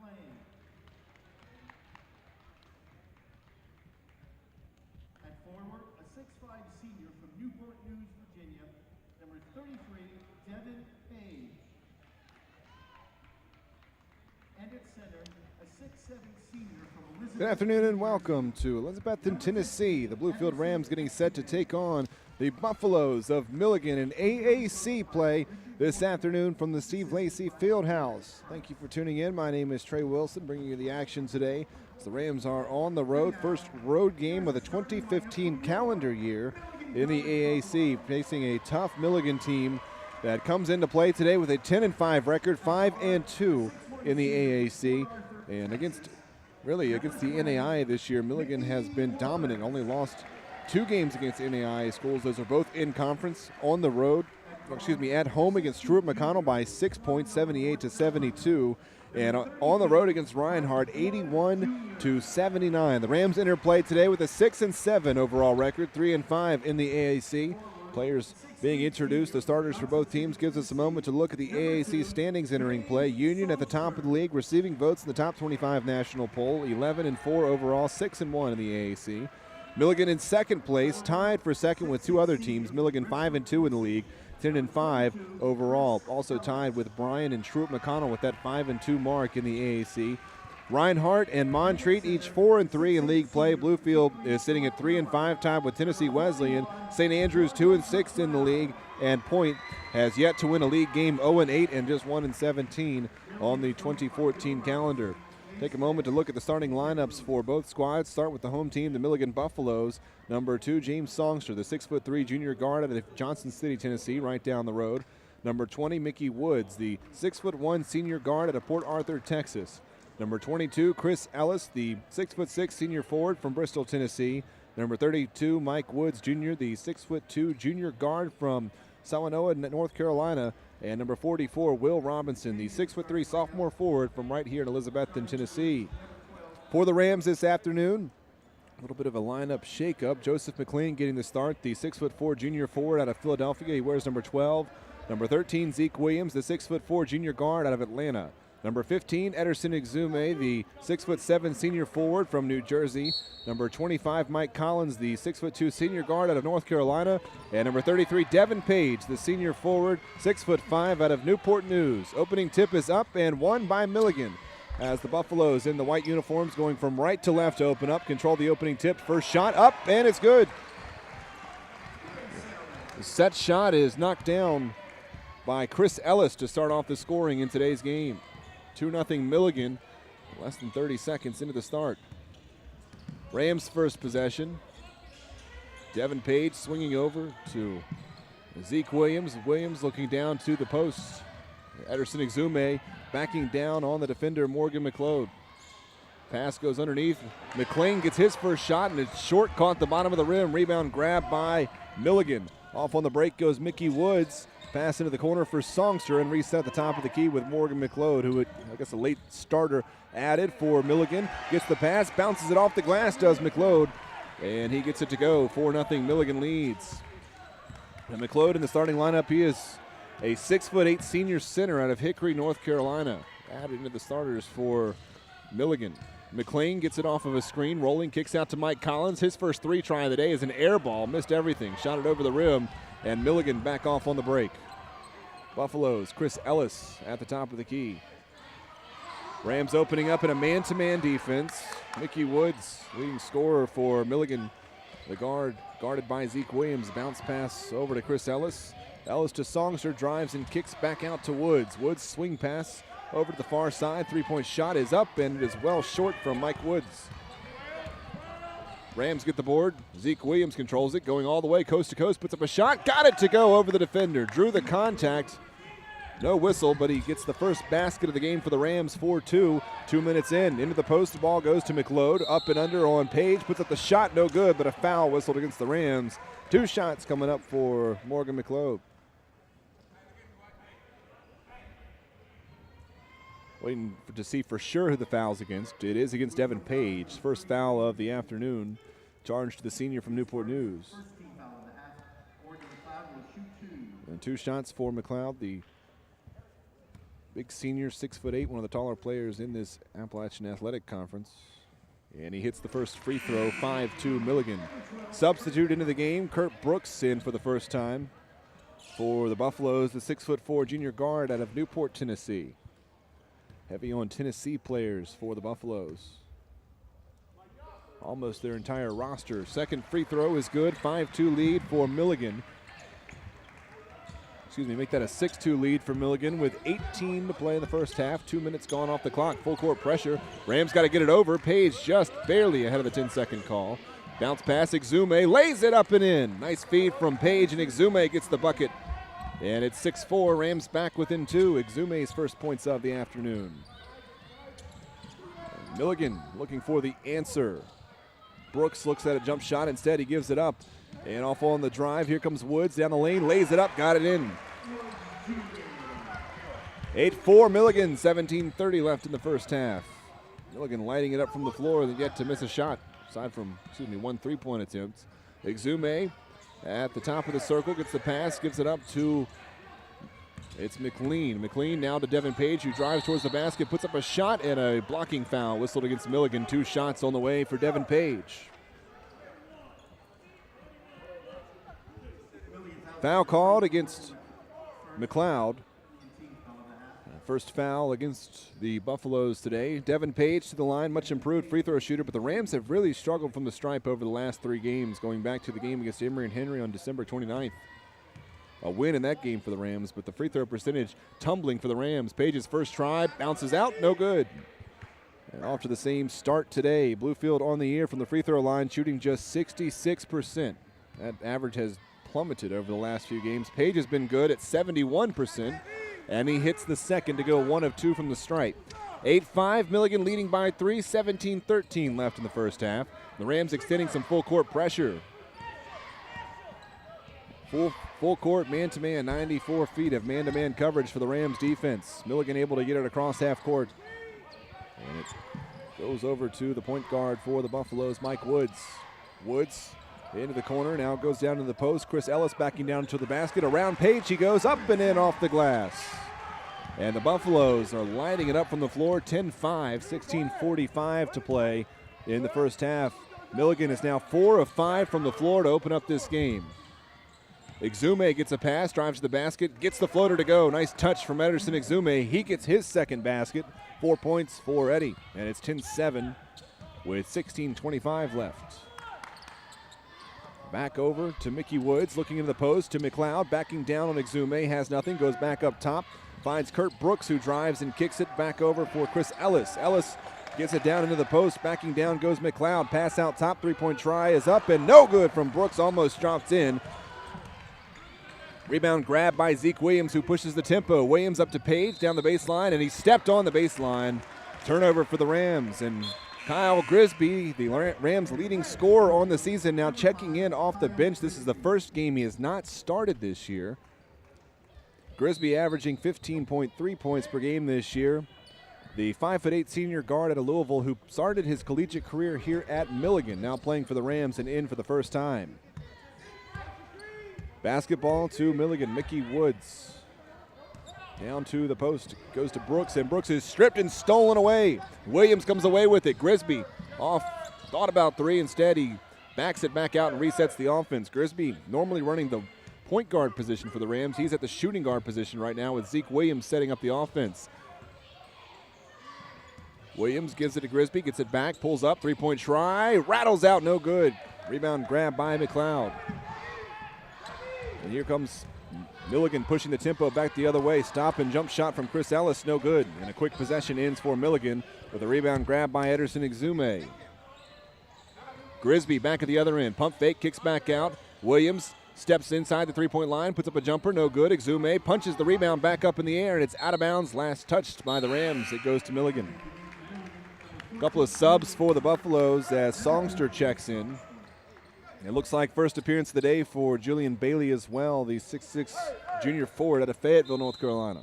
playing. At forward, a 6'5" senior from Newport News, Virginia, number 33, Devin Page. And at center, a 6'7" senior from Elizabeth. Good afternoon and welcome to Elizabethton, Tennessee. The Bluefield Rams getting set to take on the Buffaloes of Milligan in AAC play this afternoon from the Steve Lacey Fieldhouse. Thank you for tuning in. My name is Trey Wilson, bringing you the action today as the Rams are on the road. First road game of the 2015 calendar year in the AAC, facing a tough Milligan team that comes into play today with a 10-5 record, 5-2 in the AAC. And against the NAI this year, Milligan has been dominant, only lost 2 games against NAI schools. Those are both in conference, on the road, at home against Truett McConnell by 6 points, 78-72. And on the road against Reinhardt, 81-79. The Rams enter play today with a 6-7 overall record, 3-5 in the AAC. Players being introduced, the starters for both teams, gives us a moment to look at the AAC standings entering play. Union at the top of the league, receiving votes in the top 25 national poll, 11-4 overall, 6-1 in the AAC. Milligan in second place, tied for second with 2 other teams. Milligan 5-2 in the league, 10-5 overall. Also tied with Bryan and Truett McConnell with that 5-2 mark in the AAC. Reinhardt and Montreat each 4-3 in league play. Bluefield is sitting at 3-5, tied with Tennessee Wesleyan. St. Andrews 2-6 in the league, and Point has yet to win a league game, 0-8 and just 1-17 on the 2014 calendar. Take a moment to look at the starting lineups for both squads. Start with the home team, the Milligan Buffaloes. Number 2, James Songster, the 6'3" junior guard out of Johnson City, Tennessee, right down the road. Number 20, Mickey Woods, the 6'1" senior guard out of Port Arthur, Texas. Number 22, Chris Ellis, the 6'6" senior forward from Bristol, Tennessee. Number 32, Mike Woods Jr., the 6'2" junior guard from Salinoa, North Carolina. And number 44, Will Robinson, the 6'3" sophomore forward from right here in Elizabethton, Tennessee. For the Rams this afternoon, a little bit of a lineup shakeup. Joseph McLean getting the start, the 6'4" junior forward out of Philadelphia. He wears number 12. Number 13, Zeke Williams, the 6'4" junior guard out of Atlanta. Number 15, Ederson Exume, the 6'7" senior forward from New Jersey. Number 25, Mike Collins, the 6'2" senior guard out of North Carolina. And number 33, Devin Page, the senior forward, 6'5" out of Newport News. Opening tip is up and won by Milligan, as the Buffaloes in the white uniforms going from right to left to open up, control the opening tip. First shot up, and it's good. The set shot is knocked down by Chris Ellis to start off the scoring in today's game. 2-0 Milligan, less than 30 seconds into the start. Rams first possession. Devin Page swinging over to Zeke Williams. Williams looking down to the post. Ederson Exume backing down on the defender, Morgan McLeod. Pass goes underneath. McLean gets his first shot, and it's short, caught the bottom of the rim. Rebound grabbed by Milligan. Off on the break goes Mickey Woods. Pass into the corner for Songster, and reset at the top of the key with Morgan McLeod, who, a late starter added for Milligan. Gets the pass, bounces it off the glass, does McLeod, and he gets it to go. 4-0 Milligan leads. And McLeod in the starting lineup, he is a 6'8" senior center out of Hickory, North Carolina. Added into the starters for Milligan. McLean gets it off of a screen, rolling, kicks out to Mike Collins. His first 3 try of the day is an air ball, missed everything, shot it over the rim, and Milligan back off on the break. Buffaloes, Chris Ellis at the top of the key. Rams opening up in a man-to-man defense. Mickey Woods, leading scorer for Milligan. The guard, guarded by Zeke Williams. Bounce pass over to Chris Ellis. Ellis to Songster, drives and kicks back out to Woods. Woods swing pass over to the far side. 3-point shot is up, and it is well short from Mike Woods. Rams get the board. Zeke Williams controls it, going all the way coast to coast, puts up a shot, got it to go over the defender. Drew the contact. No whistle, but he gets the first basket of the game for the Rams, 4-2. 2 minutes in. Into the post, the ball goes to McLeod. Up and under on Page, puts up the shot, no good, but a foul whistled against the Rams. 2 shots coming up for Morgan McLeod. Waiting to see for sure who the foul's against. It is against Devin Page. First foul of the afternoon, charged to the senior from Newport News. And 2 shots for McLeod, the big senior, 6'8", one of the taller players in this Appalachian Athletic Conference. And he hits the first free throw, 5-2 Milligan. Substitute into the game, Kurt Brooks in for the first time for the Buffaloes, the 6'4" junior guard out of Newport, Tennessee. Heavy on Tennessee players for the Buffaloes. Almost their entire roster. Second free throw is good, 5-2 lead for Milligan. Make that a 6-2 lead for Milligan with 18 to play in the first half. 2 minutes gone off the clock. Full court pressure. Rams got to get it over. Page just barely ahead of the 10-second call. Bounce pass, Exume lays it up and in. Nice feed from Page, and Exume gets the bucket. And it's 6-4. Rams back within 2. Exume's first points of the afternoon. Milligan looking for the answer. Brooks looks at a jump shot. Instead, he gives it up. And off on the drive, here comes Woods down the lane, lays it up, got it in. 8-4 Milligan, 17:30 left in the first half. Milligan lighting it up from the floor, yet to miss a shot, aside from, 1 3-point attempt. Exume at the top of the circle, gets the pass, gives it up to, it's McLean. McLean now to Devin Page, who drives towards the basket, puts up a shot, and a blocking foul whistled against Milligan. 2 shots on the way for Devin Page. Foul called against McLeod. First foul against the Buffaloes today. Devin Page to the line, much improved free throw shooter, but the Rams have really struggled from the stripe over the last 3 games, going back to the game against Emory and Henry on December 29th. A win in that game for the Rams, but the free throw percentage tumbling for the Rams. Page's first try bounces out, no good. And off to the same start today. Bluefield on the year from the free throw line, shooting just 66%. That average has plummeted over the last few games. Page has been good at 71%, and he hits the second to go 1 of 2 from the stripe. 8-5, Milligan leading by 3, 17-13 left in the first half. The Rams extending some full court pressure. Full court, man-to-man, 94 feet of man-to-man coverage for the Rams defense. Milligan able to get it across half court. And it goes over to the point guard for the Buffaloes, Mike Woods. Woods into the corner, now goes down to the post. Chris Ellis backing down to the basket. Around Page, he goes up and in off the glass. And the Buffaloes are lighting it up from the floor, 10-5, 16:45 to play in the first half. Milligan is now 4 of 5 from the floor to open up this game. Exume gets a pass, drives to the basket, gets the floater to go. Nice touch from Ederson Exume. He gets his second basket. 4 points for Eddie, and it's 10-7 with 16:25 left. Back over to Mickey Woods, looking into the post to McLeod, backing down on Exume, has nothing, goes back up top, finds Kurt Brooks, who drives and kicks it back over for Chris Ellis. Ellis gets it down into the post, backing down goes McLeod, pass out top, 3-point try is up and no good from Brooks, almost drops in. Rebound grab by Zeke Williams, who pushes the tempo. Williams up to Page, down the baseline, and he stepped on the baseline. Turnover for the Rams, and Kyle Grisby, the Rams' leading scorer on the season, now checking in off the bench. This is the first game he has not started this year. Grisby averaging 15.3 points per game this year. The 5'8" senior guard out of Louisville, who started his collegiate career here at Milligan, now playing for the Rams and in for the first time. Basketball to Milligan, Mickey Woods. Down to the post, goes to Brooks, and Brooks is stripped and stolen away. Williams comes away with it. Grisby off, thought about 3. Instead, he backs it back out and resets the offense. Grisby normally running the point guard position for the Rams. He's at the shooting guard position right now with Zeke Williams setting up the offense. Williams gives it to Grisby, gets it back, pulls up, 3-point try, rattles out, no good. Rebound grab by McLeod. And here comes Milligan pushing the tempo back the other way. Stop and jump shot from Chris Ellis, no good. And a quick possession ends for Milligan with a rebound grab by Ederson Exume. Grisby back at the other end. Pump fake, kicks back out. Williams steps inside the 3-point line, puts up a jumper, no good. Exume punches the rebound back up in the air, and it's out of bounds. Last touched by the Rams. It goes to Milligan. A couple of subs for the Buffaloes as Songster checks in. It looks like first appearance of the day for Julian Bailey as well, the 6'6" junior forward out of Fayetteville, North Carolina.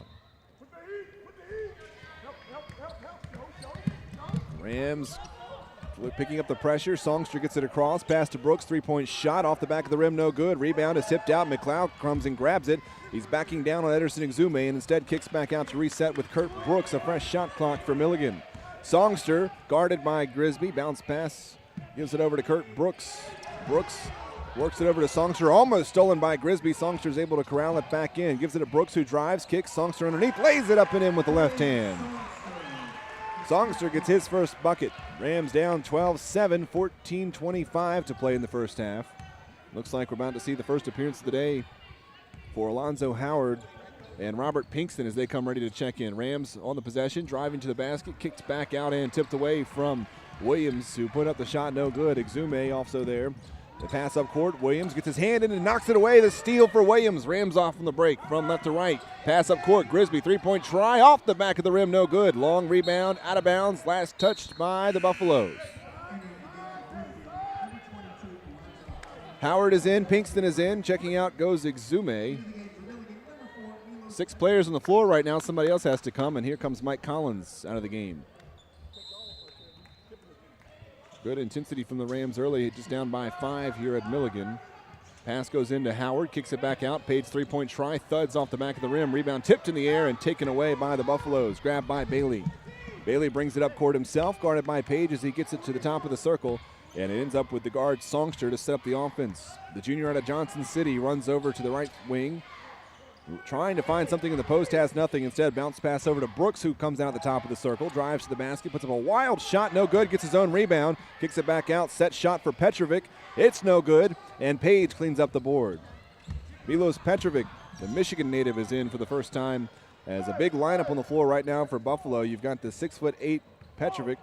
Rams Picking up the pressure, Songster gets it across, pass to Brooks, three-point shot off the back of the rim, no good. Rebound is tipped out, McLeod comes and grabs it. He's backing down on Ederson Exume and instead kicks back out to reset with Kurt Brooks, a fresh shot clock for Milligan. Songster, guarded by Grisby, bounce pass, gives it over to Kurt Brooks. Brooks works it over to Songster, almost stolen by Grisby. Songster's able to corral it back in, gives it to Brooks who drives, kicks, Songster underneath, lays it up and in with the left hand. Songster gets his first bucket. Rams down 12-7, 14-25 to play in the first half. Looks like we're about to see the first appearance of the day for Alonzo Howard and Robert Pinkston as they come ready to check in. Rams on the possession, driving to the basket, kicked back out and tipped away from Williams, who put up the shot, no good. Exume also there. The pass up court, Williams gets his hand in and knocks it away. The steal for Williams. Rams off from the break from left to right. Pass up court, Grisby, three-point try off the back of the rim, no good. Long rebound, out of bounds, last touched by the Buffaloes. Howard is in, Pinkston is in. Checking out goes Exume. 6 players on the floor right now. Somebody else has to come, and here comes Mike Collins out of the game. Good intensity from the Rams early, just down by 5 here at Milligan. Pass goes into Howard, kicks it back out. Page three-point try, thuds off the back of the rim. Rebound tipped in the air and taken away by the Buffaloes. Grabbed by Bailey. Bailey brings it up court himself, guarded by Page as he gets it to the top of the circle. And it ends up with the guard Songster to set up the offense. The junior out of Johnson City runs over to the right wing. Trying to find something in the post, has nothing. Instead, bounce pass over to Brooks, who comes out at the top of the circle, drives to the basket, puts up a wild shot, no good, gets his own rebound, kicks it back out, set shot for Petrovic. It's no good, and Page cleans up the board. Milos Petrovic, the Michigan native, is in for the first time as a big lineup on the floor right now for Buffalo. You've got the 6'8" Petrovic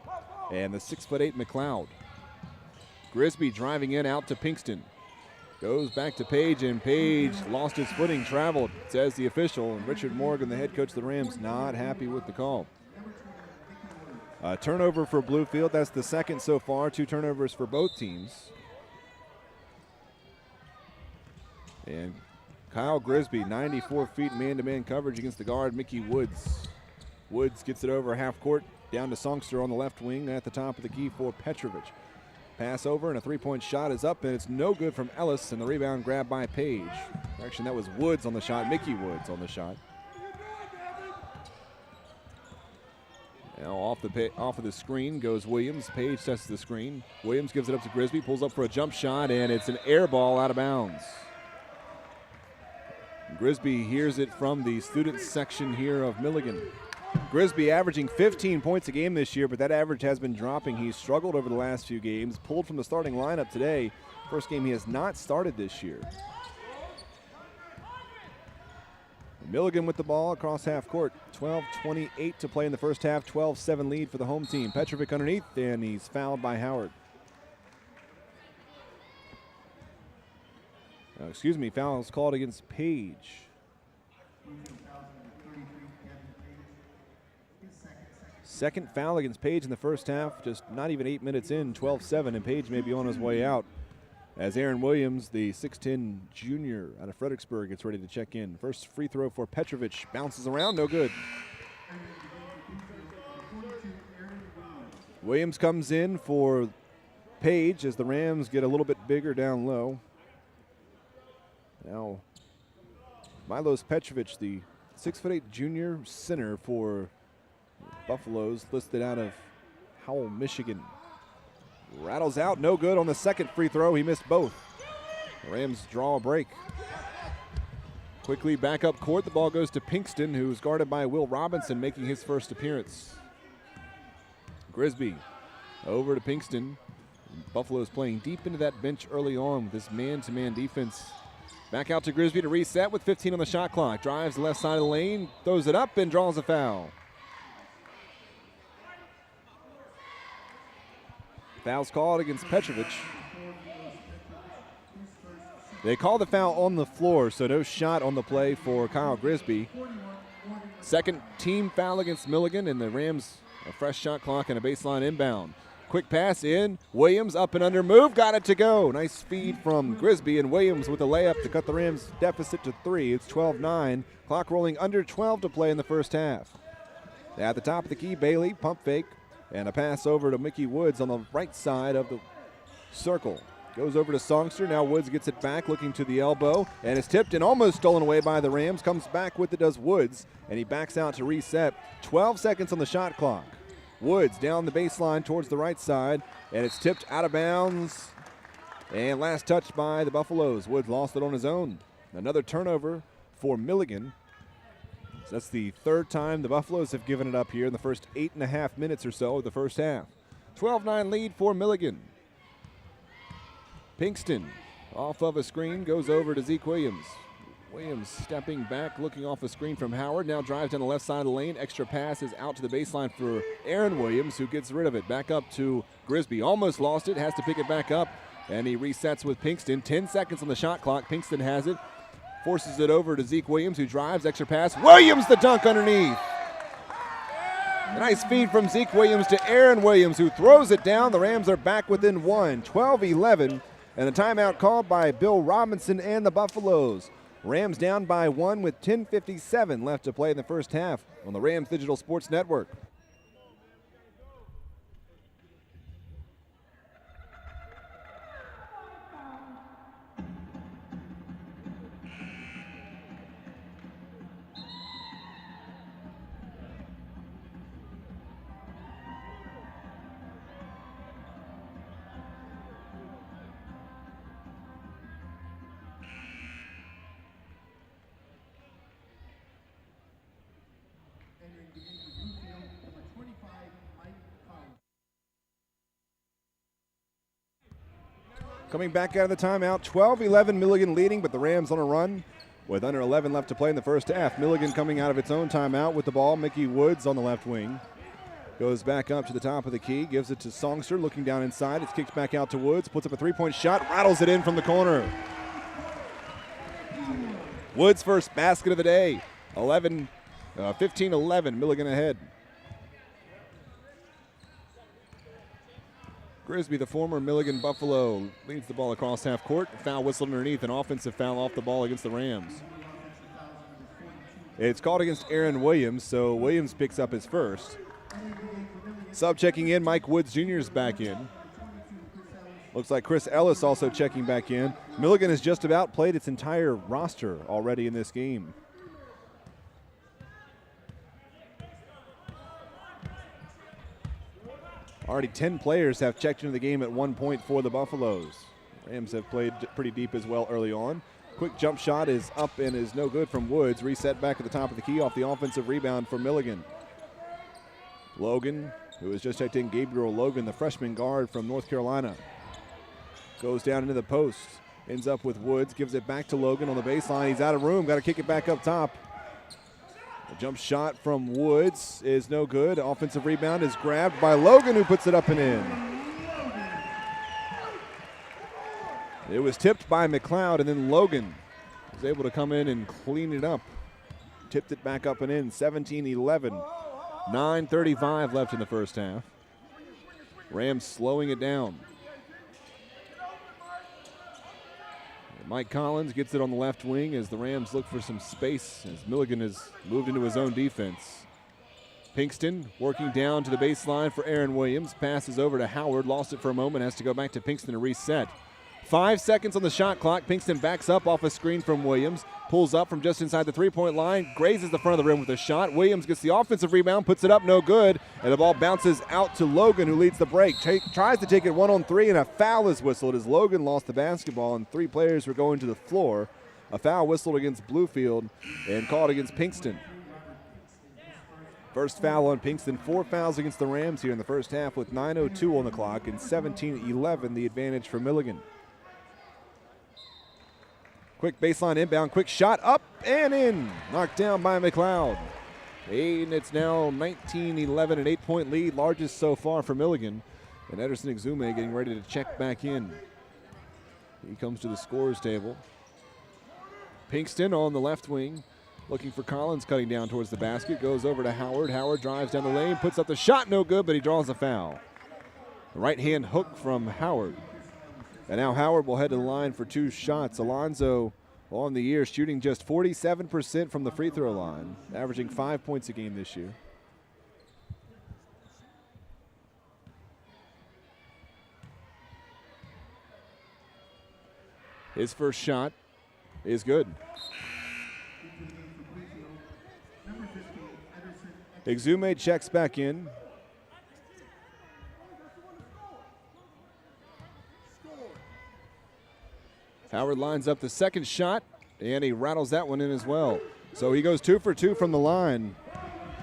and the 6'8" McLeod. Grisby driving in out to Pinkston. Goes back to Page, and Page lost his footing, traveled, says the official. And Richard Morgan, the head coach of the Rams, not happy with the call. Turnover for Bluefield. That's the second so far. 2 turnovers for both teams. And Kyle Grisby, 94 feet man-to-man coverage against the guard, Mickey Woods. Woods gets it over half court, down to Songster on the left wing at the top of the key for Petrovic. Pass over and a three-point shot is up, and it's no good from Ellis, and the rebound grabbed by Page. Actually, that was Woods on the shot, Mickey Woods on the shot. Now off of the screen goes Williams. Page sets the screen. Williams gives it up to Grisby, pulls up for a jump shot, and it's an air ball out of bounds. Grisby hears it from the student section here of Milligan. Grisby averaging 15 points a game this year, but that average has been dropping. He's struggled over the last few games, pulled from the starting lineup today. First game he has not started this year. Milligan with the ball across half court. 12:28 to play in the first half. 12-7 lead for the home team. Petrovic underneath, and he's fouled by Howard. Foul's called against Page. Second foul against Page in the first half, just not even 8 minutes in, 12-7, and Page may be on his way out as Aaron Williams, the 6'10 junior out of Fredericksburg, gets ready to check in. First free throw for Petrovic, bounces around, no good. Williams comes in for Page as the Rams get a little bit bigger down low. Now, Milos Petrovic, the 6'8 junior center for Buffaloes, listed out of Howell, Michigan. Rattles out, no good on the second free throw. He missed both. The Rams draw a break. Quickly back up court. The ball goes to Pinkston, who's guarded by Will Robinson, making his first appearance. Grisby over to Pinkston. Buffalo's playing deep into that bench early on with this man-to-man defense. Back out to Grisby to reset with 15 on the shot clock. Drives the left side of the lane, throws it up, and draws a foul. Foul's called against Petrovic. They call the foul on the floor, so no shot on the play for Kyle Grisby. Second team foul against Milligan, and the Rams a fresh shot clock and a baseline inbound. Quick pass in. Williams up and under move. Got it to go. Nice feed from Grisby, and Williams with a layup to cut the Rams deficit to 3. It's 12-9. Clock rolling under 12 to play in the first half. At the top of the key, Bailey, pump fake. And a pass over to Mickey Woods on the right side of the circle. Goes over to Songster. Now Woods gets it back, looking to the elbow, and it's tipped and almost stolen away by the Rams. Comes back with it, does Woods, and he backs out to reset. 12 seconds on the shot clock. Woods down the baseline towards the right side, and it's tipped out of bounds. And last touch by the Buffaloes. Woods lost it on his own. Another turnover for Milligan. So that's the third time the Buffaloes have given it up here in the first 8.5 minutes or so of the first half. 12-9 lead for Milligan. Pinkston off of a screen goes over to Zeke Williams. Williams stepping back, looking off a screen from Howard. Now drives down the left side of the lane. Extra pass is out to the baseline for Aaron Williams, who gets rid of it. Back up to Grisby. Almost lost it. Has to pick it back up. And he resets with Pinkston. 10 seconds on the shot clock. Pinkston has it. Forces it over to Zeke Williams, who drives. Extra pass. Williams the dunk underneath. A nice feed from Zeke Williams to Aaron Williams, who throws it down. The Rams are back within one. 12-11. And a timeout called by Bill Robinson and the Buffaloes. Rams down by 1 with 10:57 left to play in the first half on the Rams Digital Sports Network. Entering the game for Bluefield, number 25, Mike Collins. Coming back out of the timeout, 12-11 Milligan leading, but the Rams on a run with under 11 left to play in the first half. Milligan coming out of its own timeout with the ball. Mickey Woods on the left wing. Goes back up to the top of the key, gives it to Songster, looking down inside. It's kicked back out to Woods, puts up a three-point shot, rattles it in from the corner. Woods' first basket of the day. 15-11, Milligan ahead. Grisby, the former Milligan Buffalo, leads the ball across half court. Foul whistled underneath, an offensive foul off the ball against the Rams. It's called against Aaron Williams, so Williams picks up his first. Sub checking in, Mike Woods Jr. is back in. Looks like Chris Ellis also checking back in. Milligan has just about played its entire roster already in this game. Already 10 players have checked into the game at one point for the Buffaloes. Rams have played pretty deep as well early on. Quick jump shot is up and is no good from Woods. Reset back at the top of the key off the offensive rebound for Milligan. Logan, who has just checked in, Gabriel Logan, the freshman guard from North Carolina. Goes down into the post. Ends up with Woods. Gives it back to Logan on the baseline. He's out of room. Got to kick it back up top. A jump shot from Woods is no good. Offensive rebound is grabbed by Logan, who puts it up and in. It was tipped by McLeod, and then Logan was able to come in and clean it up. Tipped it back up and in. 17-11. 9:35 left in the first half. Rams slowing it down. Mike Collins gets it on the left wing as the Rams look for some space as Milligan has moved into his own defense. Pinkston working down to the baseline for Aaron Williams. Passes over to Howard. Lost it for a moment. Has to go back to Pinkston to reset. 5 seconds on the shot clock. Pinkston backs up off a screen from Williams. Pulls up from just inside the three-point line. Grazes the front of the rim with a shot. Williams gets the offensive rebound. Puts it up. No good. And the ball bounces out to Logan, who leads the break. Tries to take it 1-on-3, and a foul is whistled as Logan lost the basketball, and 3 players were going to the floor. A foul whistled against Bluefield and called against Pinkston. First foul on Pinkston. 4 fouls against the Rams here in the first half with 9:02 on the clock, and 17-11 the advantage for Milligan. Quick baseline inbound, quick shot up and in. Knocked down by McLeod. And it's now 19-11, an 8-point lead, largest so far for Milligan. And Ederson Exume getting ready to check back in. He comes to the scorers table. Pinkston on the left wing, looking for Collins, cutting down towards the basket. Goes over to Howard. Howard drives down the lane, puts up the shot, no good, but he draws a foul. The right-hand hook from Howard. And now Howard will head to the line for 2 shots. Alonzo on the year shooting just 47% from the free throw line, averaging 5 points a game this year. His first shot is good. Exume checks back in. Howard lines up the second shot, and he rattles that one in as well. So he goes 2 for 2 from the line.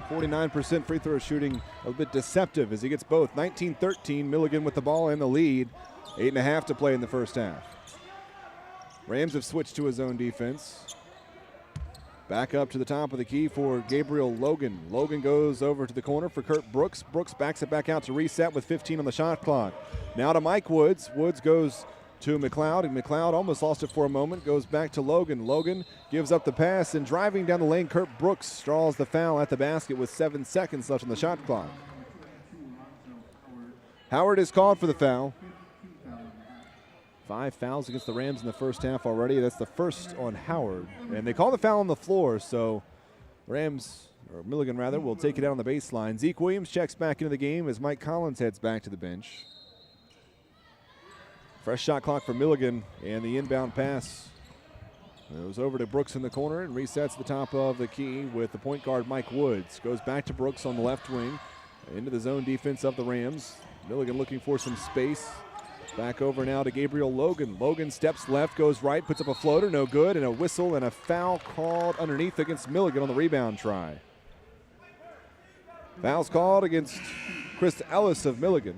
49% free throw shooting, a bit deceptive as he gets both. 19-13, Milligan with the ball and the lead. 8.5 to play in the first half. Rams have switched to his own defense. Back up to the top of the key for Gabriel Logan. Logan goes over to the corner for Kurt Brooks. Brooks backs it back out to reset with 15 on the shot clock. Now to Mike Woods. Woods goes to McLeod, and McLeod almost lost it for a moment, goes back to Logan. Logan gives up the pass, and driving down the lane, Kurt Brooks draws the foul at the basket with 7 seconds left on the shot clock. Howard is called for the foul. 5 fouls against the Rams in the first half already. That's the first on Howard. And they call the foul on the floor, so Rams, or Milligan rather, will take it out on the baseline. Zeke Williams checks back into the game as Mike Collins heads back to the bench. Fresh shot clock for Milligan, and the inbound pass goes over to Brooks in the corner and resets the top of the key with the point guard Mike Woods. Goes back to Brooks on the left wing, into the zone defense of the Rams. Milligan looking for some space. Back over now to Gabriel Logan. Logan steps left, goes right, puts up a floater, no good, and a whistle and a foul called underneath against Milligan on the rebound try. Foul's called against Chris Ellis of Milligan.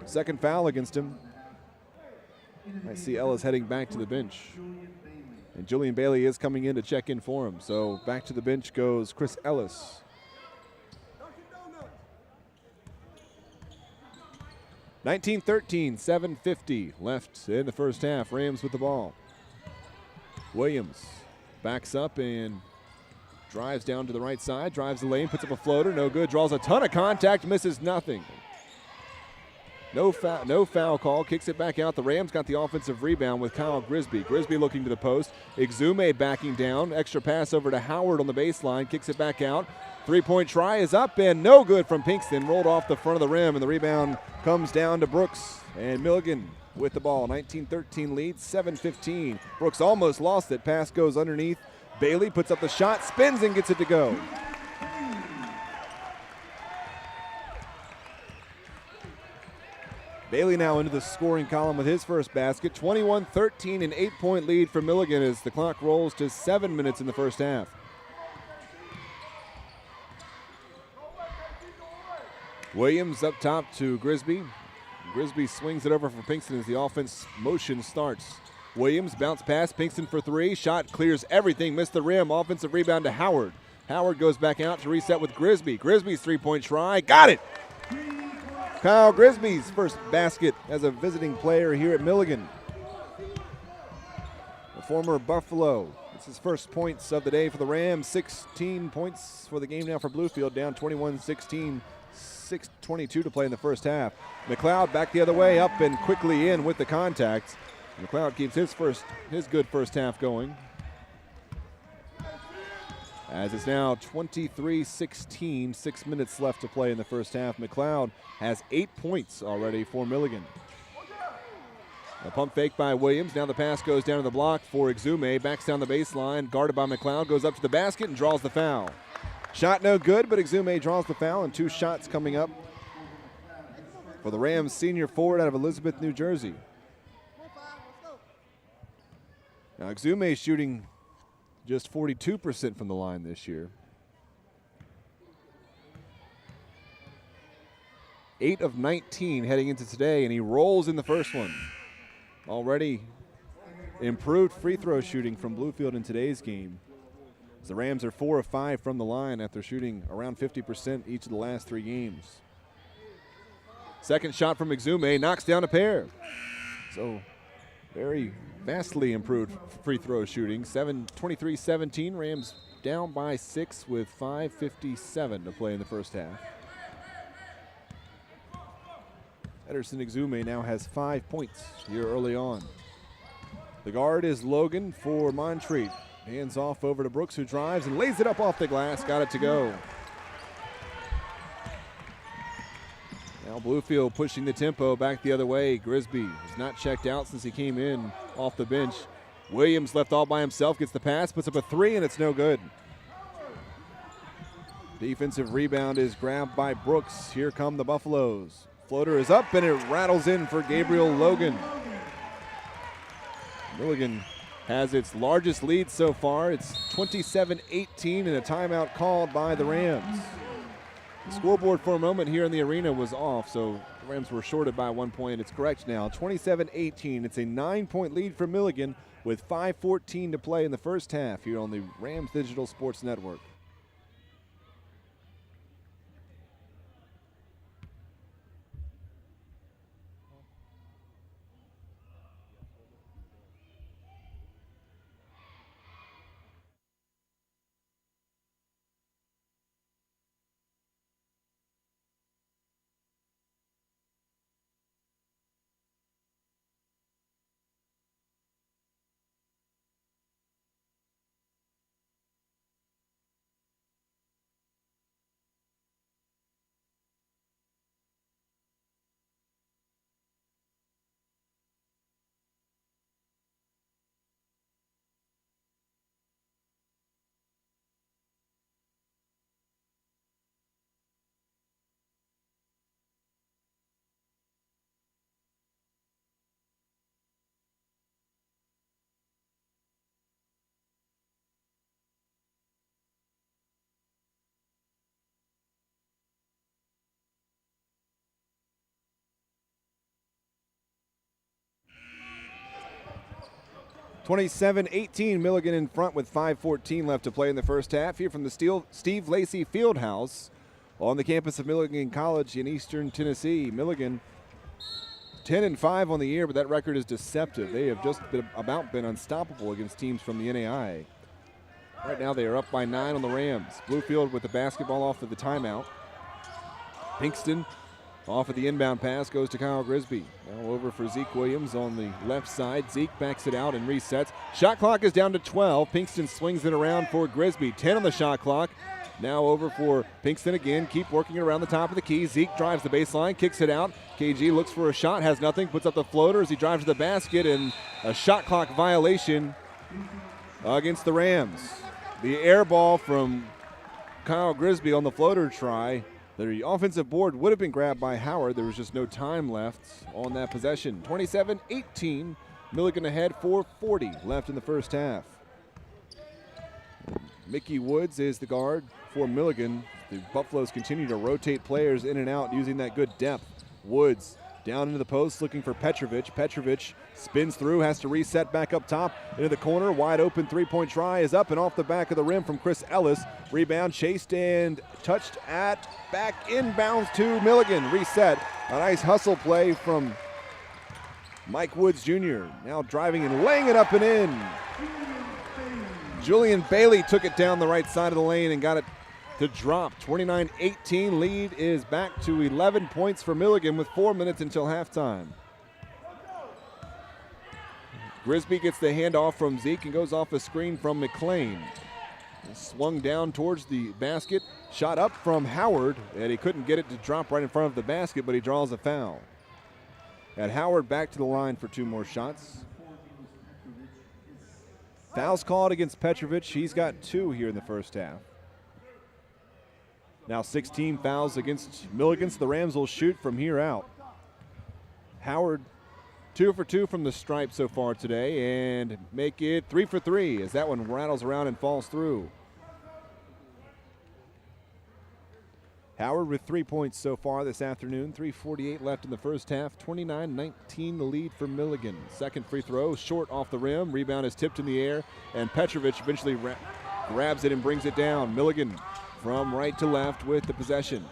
Second foul against him. I see Ellis heading back to the bench. And Julian Bailey is coming in to check in for him. So back to the bench goes Chris Ellis. (19-13), 7:50 left in the first half. Rams with the ball. Williams backs up and drives down to the right side, drives the lane, puts up a floater, no good, draws a ton of contact, misses nothing. No foul call, kicks it back out. The Rams got the offensive rebound with Kyle Grisby. Grisby looking to the post. Exume backing down. Extra pass over to Howard on the baseline, kicks it back out. Three-point try is up and no good from Pinkston. Rolled off the front of the rim, and the rebound comes down to Brooks. And Milligan with the ball. 19-13 lead, 7:15. Brooks almost lost it. Pass goes underneath. Bailey puts up the shot, spins and gets it to go. Bailey now into the scoring column with his first basket. 21-13, an 8-point lead for Milligan as the clock rolls to 7 minutes in the first half. Williams up top to Grisby. Grisby swings it over for Pinkston as the offense motion starts. Williams bounce pass, Pinkston for three. Shot clears everything, missed the rim. Offensive rebound to Howard. Howard goes back out to reset with Grisby. Grisby's three-point try, got it! Kyle Grisby's first basket as a visiting player here at Milligan. The former Buffalo. It's his first points of the day for the Rams. 16 points for the game now for Bluefield, down 21-16. 6:22 to play in the first half. McLeod back the other way, up and quickly in with the contact. McLeod keeps his good first half going. As it's now 23-16, 6 minutes left to play in the first half. McLeod has 8 points already for Milligan. A pump fake by Williams. Now the pass goes down to the block for Exume. Backs down the baseline, guarded by McLeod. Goes up to the basket and draws the foul. Shot no good, but Exume draws the foul, and 2 shots coming up for the Rams senior forward out of Elizabeth, New Jersey. Now Exume shooting just 42% from the line this year. 8 of 19 heading into today, and he rolls in the first one. Already improved free throw shooting from Bluefield in today's game. The Rams are 4 of 5 from the line after shooting around 50% each of the last 3 games. Second shot from Exume, knocks down a pair. So very vastly improved free throw shooting. 23-17, Rams down by 6 with 5:57 to play in the first half. Ederson Exume now has 5 points here early on. The guard is Logan for Montreat. Hands off over to Brooks, who drives and lays it up off the glass. Got it to go. Now Bluefield pushing the tempo back the other way. Grisby has not checked out since he came in off the bench. Williams left all by himself, gets the pass, puts up a three, and it's no good. Defensive rebound is grabbed by Brooks. Here come the Buffaloes. Floater is up, and it rattles in for Gabriel Logan. Milligan has its largest lead so far. It's 27-18, and a timeout called by the Rams. The scoreboard for a moment here in the arena was off, so the Rams were shorted by 1 point. It's correct now, 27-18. It's a 9-point lead for Milligan with 5:14 to play in the first half here on the Rams Digital Sports Network. (27-18), Milligan in front with 5:14 left to play in the first half. Here from the Steve Lacey Fieldhouse on the campus of Milligan College in Eastern Tennessee. Milligan 10-5 on the year, but that record is deceptive. They have just been unstoppable against teams from the NAI. Right now they are up by 9 on the Rams. Bluefield with the basketball off of the timeout. Pinkston off of the inbound pass goes to Kyle Grisby. Now over for Zeke Williams on the left side. Zeke backs it out and resets. Shot clock is down to 12. Pinkston swings it around for Grisby. 10 on the shot clock. Now over for Pinkston again. Keep working it around the top of the key. Zeke drives the baseline, kicks it out. KG looks for a shot, has nothing, puts up the floater as he drives to the basket, and a shot clock violation against the Rams. The air ball from Kyle Grisby on the floater try. The offensive board would have been grabbed by Howard. There was just no time left on that possession. 27-18, Milligan ahead, 4:40 left in the first half. Mickey Woods is the guard for Milligan. The Buffaloes continue to rotate players in and out using that good depth. Woods down into the post looking for Petrovic. Petrovic spins through, has to reset back up top into the corner. Wide open three-point try is up and off the back of the rim from Chris Ellis. Rebound chased and touched at back inbounds to Milligan. Reset. A nice hustle play from Mike Woods Jr. Now driving and laying it up and in. Julian Bailey took it down the right side of the lane and got it to drop. 29-18, lead is back to 11 points for Milligan with 4 minutes until halftime. Grisby gets the handoff from Zeke and goes off a screen from McLean. Swung down towards the basket, shot up from Howard, and he couldn't get it to drop right in front of the basket, but he draws a foul. And Howard back to the line for 2 more shots. Fouls called against Petrovic. He's got 2 here in the first half. Now 16 fouls against Milligan, so the Rams will shoot from here out. Howard 2 for 2 from the stripe so far today and make it 3 for 3 as that one rattles around and falls through. Howard with 3 points so far this afternoon. 3:48 left in the first half. 29-19 the lead for Milligan. Second free throw, short off the rim. Rebound is tipped in the air, and Petrovic eventually grabs it and brings it down. Milligan from right to left with the possession.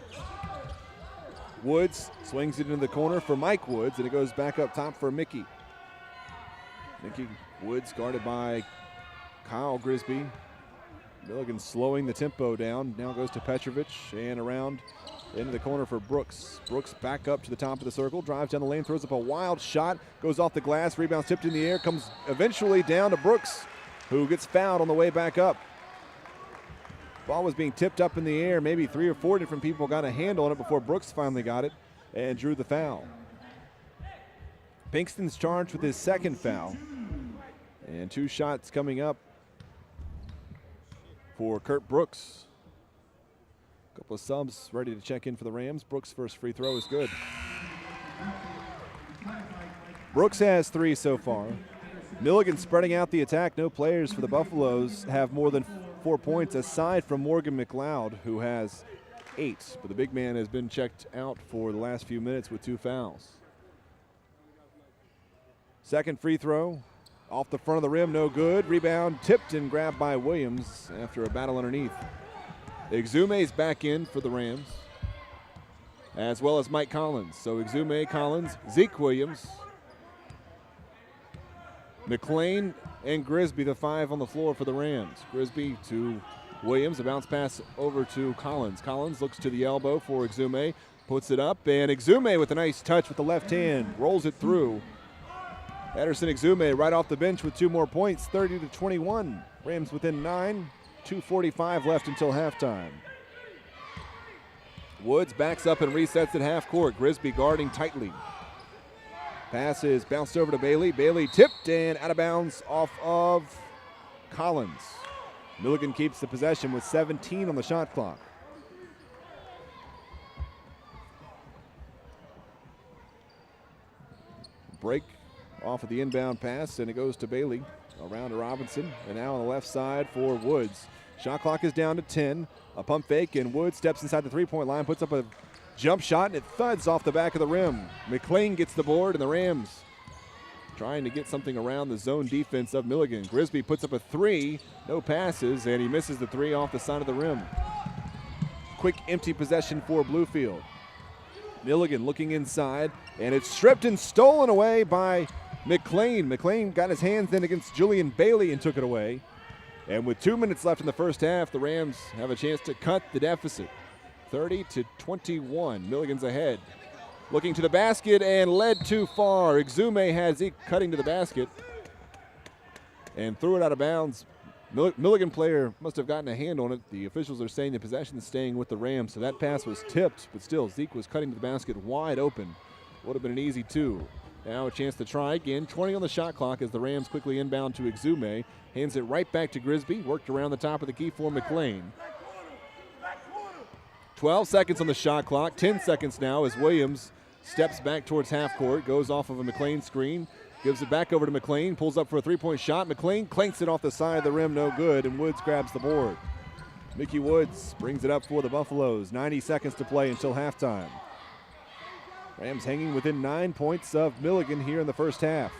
Woods swings it into the corner for Mike Woods, and it goes back up top for Mickey. Mickey Woods guarded by Kyle Grisby. Milligan slowing the tempo down. Now goes to Petrovic and around into the corner for Brooks. Brooks back up to the top of the circle, drives down the lane, throws up a wild shot, goes off the glass, rebounds tipped in the air, comes eventually down to Brooks, who gets fouled on the way back up. Ball was being tipped up in the air. Maybe 3 or 4 different people got a handle on it before Brooks finally got it and drew the foul. Pinkston's charged with his second foul. And 2 shots coming up for Kurt Brooks. A couple of subs ready to check in for the Rams. Brooks' first free throw is good. Brooks has 3 so far. Milligan spreading out the attack. No players for the Buffaloes have more than 4 points aside from Morgan McLeod, who has 8. But the big man has been checked out for the last few minutes with 2 fouls. Second free throw off the front of the rim, no good. Rebound tipped and grabbed by Williams after a battle underneath. Exume's back in for the Rams, as well as Mike Collins. So Exume, Collins, Zeke Williams, McLean, and Grisby, the 5 on the floor for the Rams. Grisby to Williams, a bounce pass over to Collins. Collins looks to the elbow for Exume, puts it up, and Exume with a nice touch with the left hand, rolls it through. Ederson Exume right off the bench with 2 more points, 30-21. Rams within 9, 2:45 left until halftime. Woods backs up and resets at half court. Grisby guarding tightly. Pass is bounced over to Bailey. Bailey tipped and out of bounds off of Collins. Milligan keeps the possession with 17 on the shot clock. Break off of the inbound pass, and it goes to Bailey. Around to Robinson, and now on the left side for Woods. Shot clock is down to 10. A pump fake, and Woods steps inside the three-point line, puts up a jump shot, and it thuds off the back of the rim. McLean gets the board, and the Rams trying to get something around the zone defense of Milligan. Grisby puts up a 3, no passes, and he misses the 3 off the side of the rim. Quick empty possession for Bluefield. Milligan looking inside, and it's stripped and stolen away by McLean. McLean got his hands in against Julian Bailey and took it away. And with 2 minutes left in the first half, the Rams have a chance to cut the deficit. 30-21, Milligan's ahead. Looking to the basket and led too far. Exume had Zeke cutting to the basket and threw it out of bounds. Milligan player must have gotten a hand on it. The officials are saying the possession is staying with the Rams, so that pass was tipped, but still Zeke was cutting to the basket wide open. Would have been an easy 2. Now a chance to try again. 20 on the shot clock as the Rams quickly inbound to Exume. Hands it right back to Grisby. Worked around the top of the key for McLean. 12 seconds on the shot clock. 10 seconds now as Williams steps back towards half court. Goes off of a McLean screen. Gives it back over to McLean. Pulls up for a 3-point shot. McLean clanks it off the side of the rim. No good. And Woods grabs the board. Mickey Woods brings it up for the Buffaloes. 90 seconds to play until halftime. Rams hanging within 9 points of Milligan here in the first half.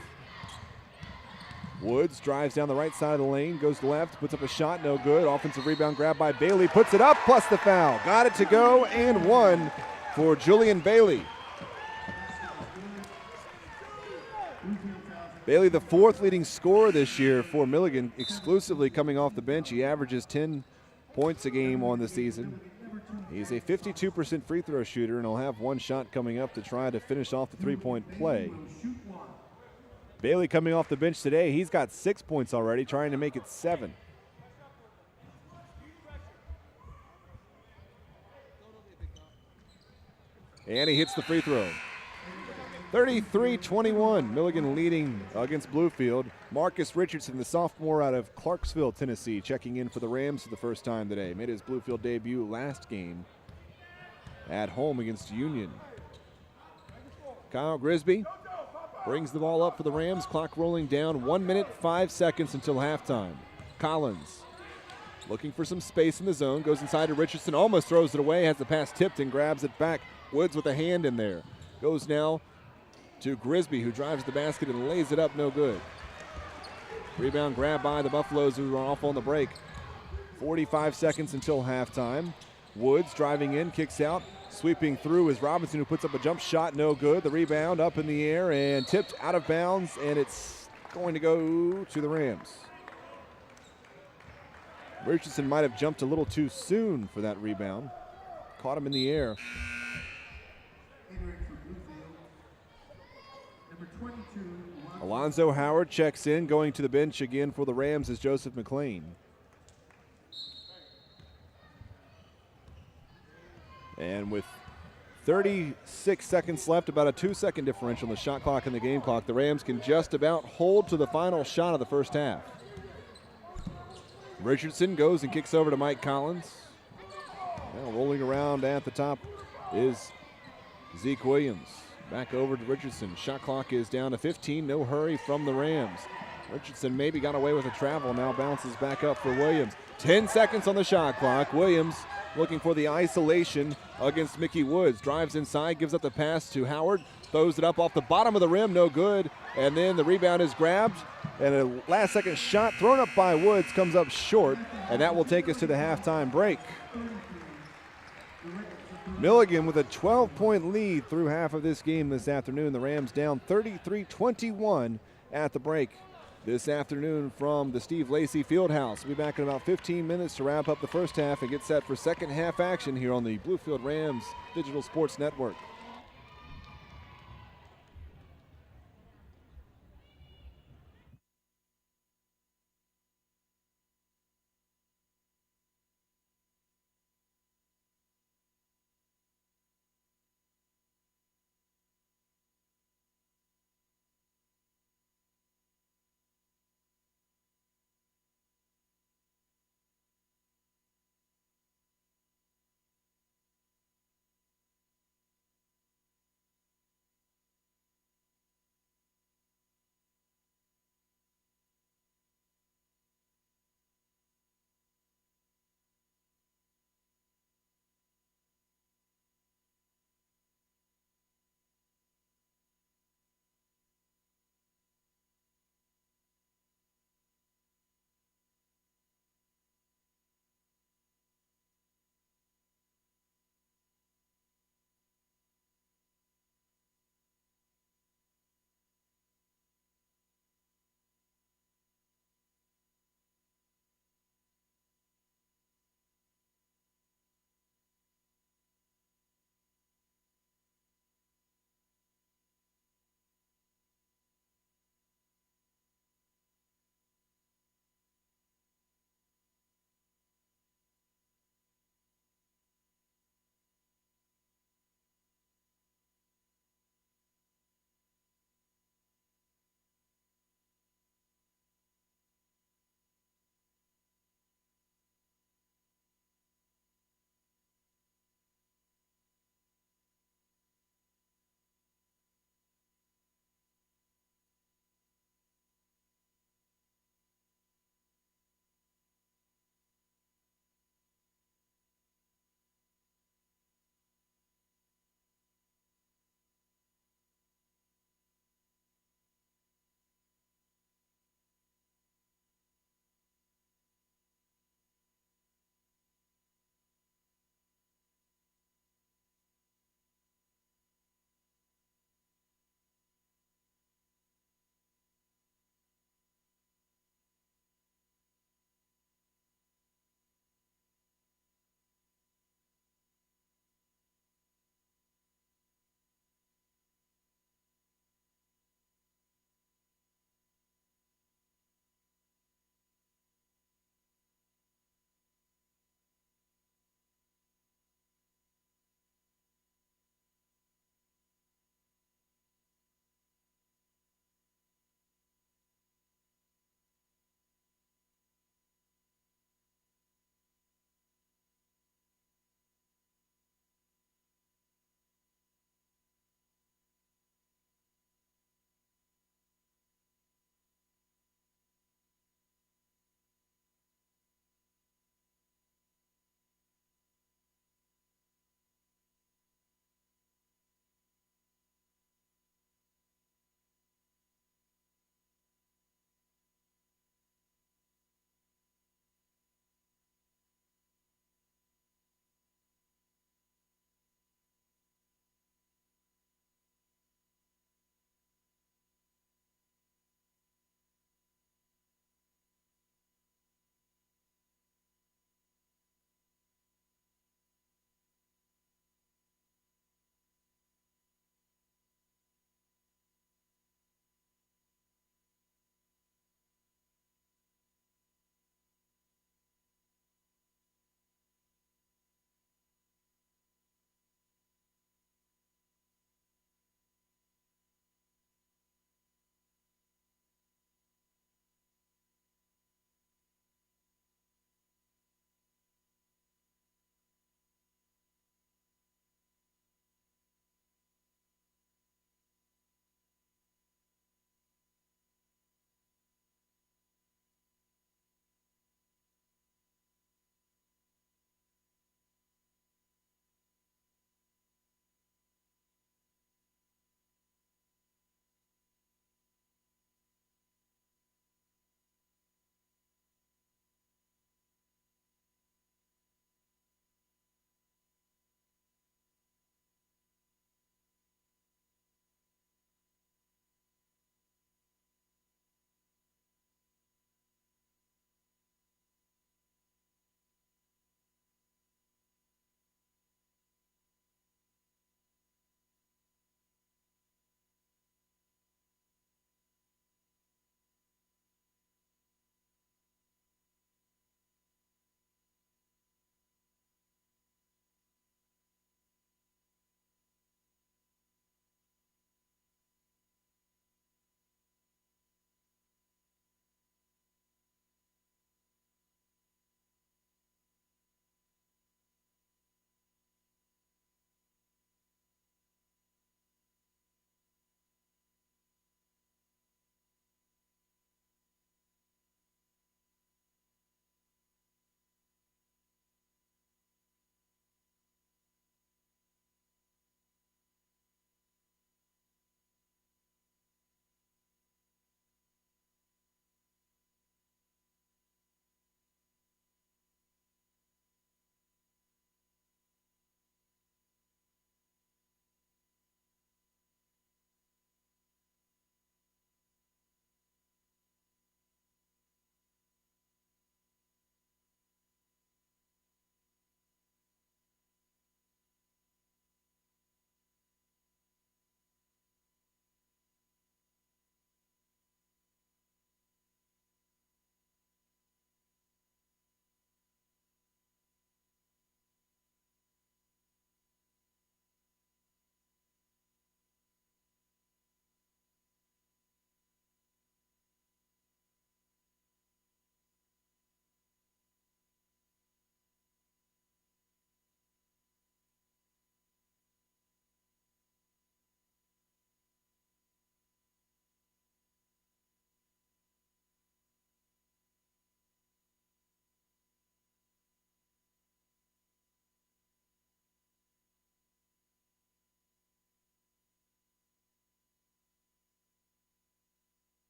Woods drives down the right side of the lane, goes left, puts up a shot, no good. Offensive rebound grab by Bailey, puts it up, plus the foul. Got it to go, and 1 for Julian Bailey. Bailey, the 4th leading scorer this year for Milligan, exclusively coming off the bench. He averages 10 points a game on the season. He's a 52% free throw shooter, and he'll have 1 shot coming up to try to finish off the 3-point play. Bailey coming off the bench today. He's got 6 points already, trying to make it 7. And he hits the free throw. 33-21, Milligan leading against Bluefield. Marcus Richardson, the sophomore out of Clarksville, Tennessee, checking in for the Rams for the first time today. Made his Bluefield debut last game at home against Union. Kyle Grisby brings the ball up for the Rams. Clock rolling down. 1 minute, 5 seconds until halftime. Collins looking for some space in the zone. Goes inside to Richardson. Almost throws it away. Has the pass tipped and grabs it back. Woods with a hand in there. Goes now to Grisby, who drives the basket and lays it up. No good. Rebound grab by the Buffaloes, who are off on the break. 45 seconds until halftime. Woods driving in, kicks out. Sweeping through is Robinson, who puts up a jump shot, no good. The rebound up in the air and tipped out of bounds, and it's going to go to the Rams. Richardson might have jumped a little too soon for that rebound. Caught him in the air. Alonzo Howard checks in, going to the bench again for the Rams is Joseph McLean. And with 36 seconds left, about a 2-second differential in the shot clock and the game clock. The Rams can just about hold to the final shot of the first half. Richardson goes and kicks over to Mike Collins. Now rolling around at the top is Zeke Williams. Back over to Richardson. Shot clock is down to 15. No hurry from the Rams. Richardson maybe got away with a travel. Now bounces back up for Williams. 10 seconds on the shot clock. Williams looking for the isolation against Mickey Woods. Drives inside, gives up the pass to Howard. Throws it up off the bottom of the rim. No good. And then the rebound is grabbed. And a last-second shot thrown up by Woods comes up short. And that will take us to the halftime break. Milligan with a 12-point lead through half of this game this afternoon. The Rams down 33-21 at the break this afternoon from the Steve Lacy Fieldhouse. We'll be back in about 15 minutes to wrap up the first half and get set for second half action here on the Bluefield Rams Digital Sports Network.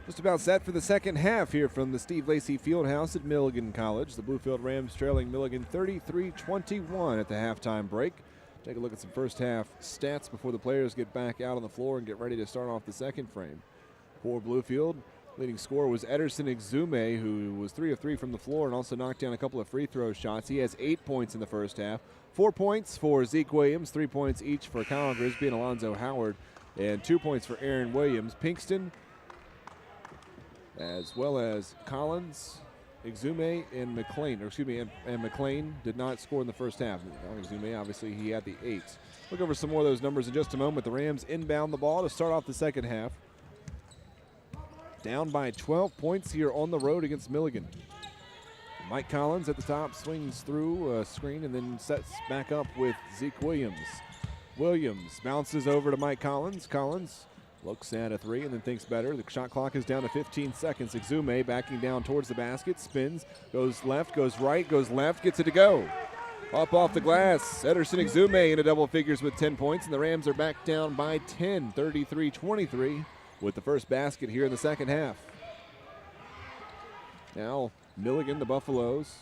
Just about set for the second half here from the Steve Lacy Fieldhouse at Milligan College. The Bluefield Rams trailing Milligan 33-21 at the halftime break. Take a look at some first half stats before the players get back out on the floor and get ready to start off the second frame. For Bluefield, leading scorer was Ederson Exume, who was 3 of 3 from the floor and also knocked down a couple of free throw shots. He has 8 points in the first half. 4 points for Zeke Williams, 3 points each for Kyle Grisby and Alonzo Howard, and 2 points for Aaron Williams. Pinkston, as well as Collins, Exume, and McLean, and McLean did not score in the first half. Exume, obviously, he had the 8. Look over some more of those numbers in just a moment. The Rams inbound the ball to start off the second half. Down by 12 points here on the road against Milligan. Mike Collins at the top swings through a screen and then sets back up with Zeke Williams. Williams bounces over to Mike Collins. Collins looks at a 3 and then thinks better. The shot clock is down to 15 seconds. Exume backing down towards the basket, spins, goes left, goes right, goes left, gets it to go. Up off the glass, Ederson Exume into double figures with 10 points, and the Rams are back down by 10, 33-23, with the first basket here in the second half. Now Milligan, the Buffaloes,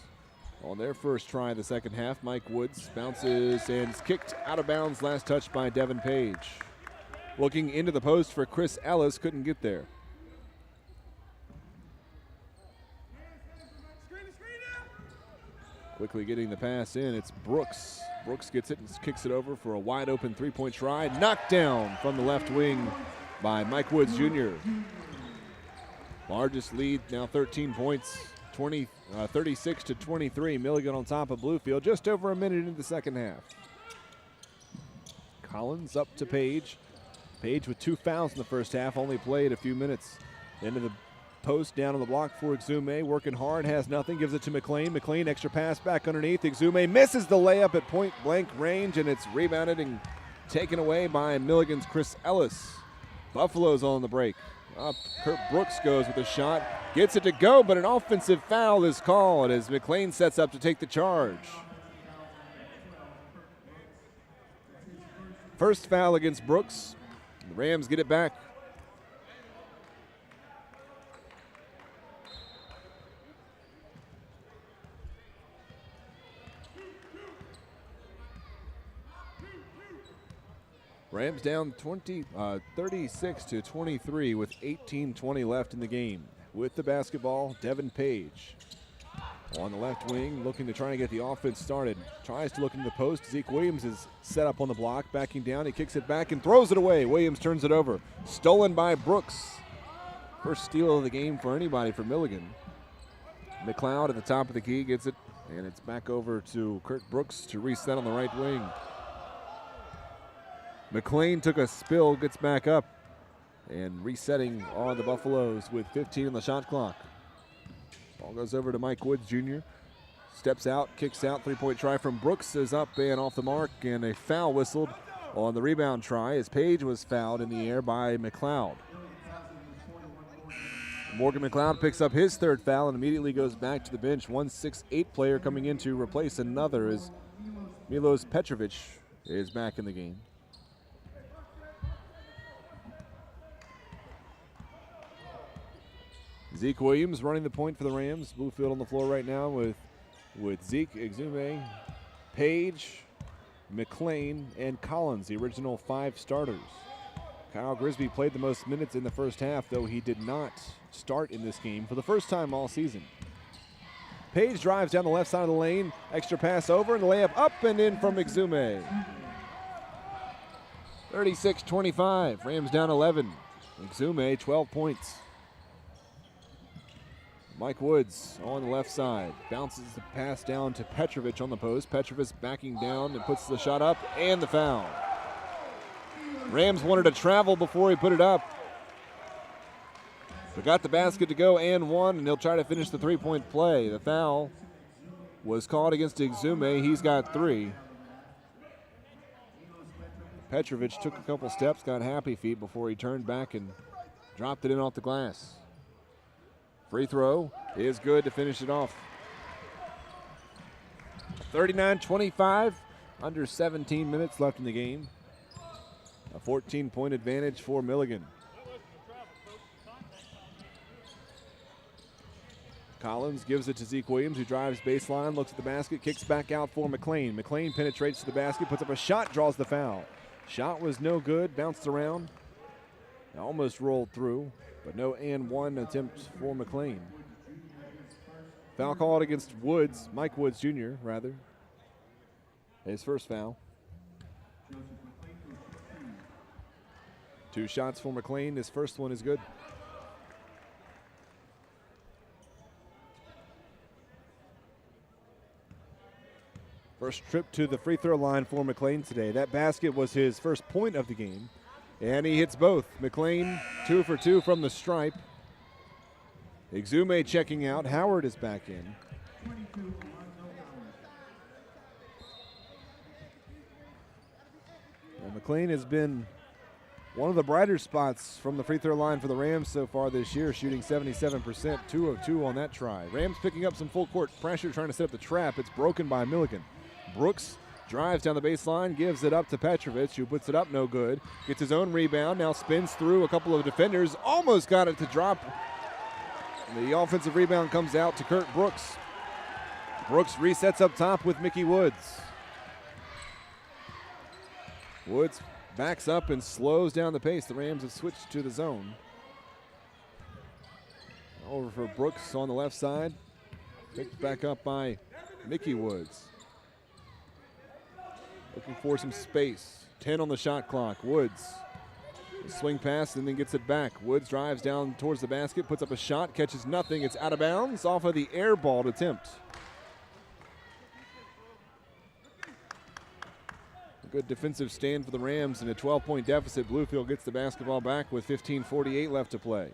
on their first try of the second half. Mike Woods bounces and is kicked out of bounds, last touched by Devin Page. Looking into the post for Chris Ellis, couldn't get there. Quickly getting the pass in, it's Brooks. Brooks gets it and kicks it over for a wide open three-point try. Knocked down from the left wing by Mike Woods Jr. Largest lead now 13 points, 36-23. Milligan on top of Bluefield, just over a minute into the second half. Collins up to Page. Page with 2 fouls in the first half, only played a few minutes. Into the post, down on the block for Exume, working hard, has nothing, gives it to McLean. McLean, extra pass back underneath. Exume misses the layup at point blank range, and it's rebounded and taken away by Milligan's Chris Ellis. Buffalo's on the break. Up, Kurt Brooks goes with a shot, gets it to go, but an offensive foul is called as McLean sets up to take the charge. First foul against Brooks. The Rams get it back. Rams down 36-23 with 18:20 left in the game. With the basketball, Devin Page on the left wing, looking to try and get the offense started. Tries to look into the post. Zeke Williams is set up on the block, backing down. He kicks it back and throws it away. Williams turns it over. Stolen by Brooks. First steal of the game for anybody for Milligan. McLeod at the top of the key gets it, and it's back over to Kurt Brooks to reset on the right wing. McLean took a spill, gets back up, and resetting on the Buffaloes with 15 on the shot clock. Ball goes over to Mike Woods Jr. Steps out, kicks out, three-point try from Brooks is up and off the mark, and a foul whistled on the rebound try as Page was fouled in the air by McLeod. Morgan McLeod picks up his third foul and immediately goes back to the bench. 1'6'8" player coming in to replace another as Milos Petrovic is back in the game. Zeke Williams running the point for the Rams. Bluefield on the floor right now with Zeke, Exume, Page, McLean, and Collins, the original 5 starters. Kyle Grisby played the most minutes in the first half, though he did not start in this game for the first time all season. Page drives down the left side of the lane, extra pass over, and the layup up and in from Exume. 36-25, Rams down 11. Exume, 12 points. Mike Woods on the left side, bounces the pass down to Petrovic on the post. Petrovic backing down and puts the shot up and the foul. Rams wanted to travel before he put it up. But got the basket to go and one, and they'll try to finish the three-point play. The foul was called against Exume. He's got 3. Petrovic took a couple steps, got happy feet before he turned back and dropped it in off the glass. Free throw is good to finish it off. 39-25, under 17 minutes left in the game. A 14-point advantage for Milligan. Collins gives it to Zeke Williams, who drives baseline, looks at the basket, kicks back out for McLean. McLean penetrates to the basket, puts up a shot, draws the foul. Shot was no good, bounced around, almost rolled through, but no and one attempt for McLean. Foul called against Woods, Mike Woods Jr., rather. His first foul. 2 shots for McLean. His first one is good. First trip to the free throw line for McLean today. That basket was his first point of the game, and he hits both. McLean 2 for 2 from the stripe. Exume checking out. Howard is back in. And McLean has been one of the brighter spots from the free throw line for the Rams so far this year, shooting 77%, 2 of 2 on that try. Rams picking up some full court pressure, trying to set up the trap. It's broken by Milligan. Brooks drives down the baseline, gives it up to Petrovic, who puts it up no good. Gets his own rebound, now spins through a couple of defenders, almost got it to drop. The offensive rebound comes out to Kurt Brooks. Brooks resets up top with Mickey Woods. Woods backs up and slows down the pace. The Rams have switched to the zone. Over for Brooks on the left side. Picked back up by Mickey Woods. Looking for some space. 10 on the shot clock. Woods. Swing pass and then gets it back. Woods drives down towards the basket, puts up a shot, catches nothing. It's out of bounds off of the air ball attempt. A good defensive stand for the Rams in a 12-point deficit. Bluefield gets the basketball back with 15:48 left to play.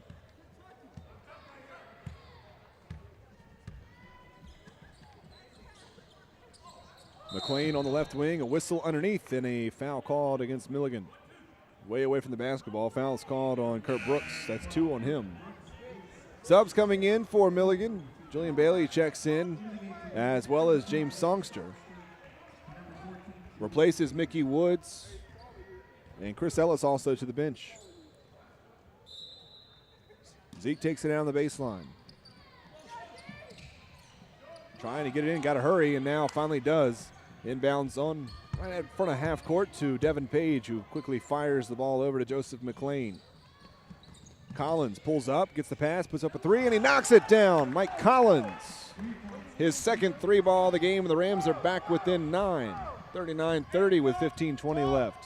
McLean on the left wing, a whistle underneath, and a foul called against Milligan. Way away from the basketball. Foul's called on Kurt Brooks. That's 2 on him. Subs coming in for Milligan. Julian Bailey checks in, as well as James Songster. Replaces Mickey Woods. And Chris Ellis also to the bench. Zeke takes it down the baseline. Trying to get it in, got to hurry, and now finally does. Inbounds on right in front of half court to Devin Page, who quickly fires the ball over to Joseph McLean. Collins pulls up, gets the pass, puts up a 3, and he knocks it down. Mike Collins, his second 3 ball of the game, and the Rams are back within 9. 39-30 with 15:20 left.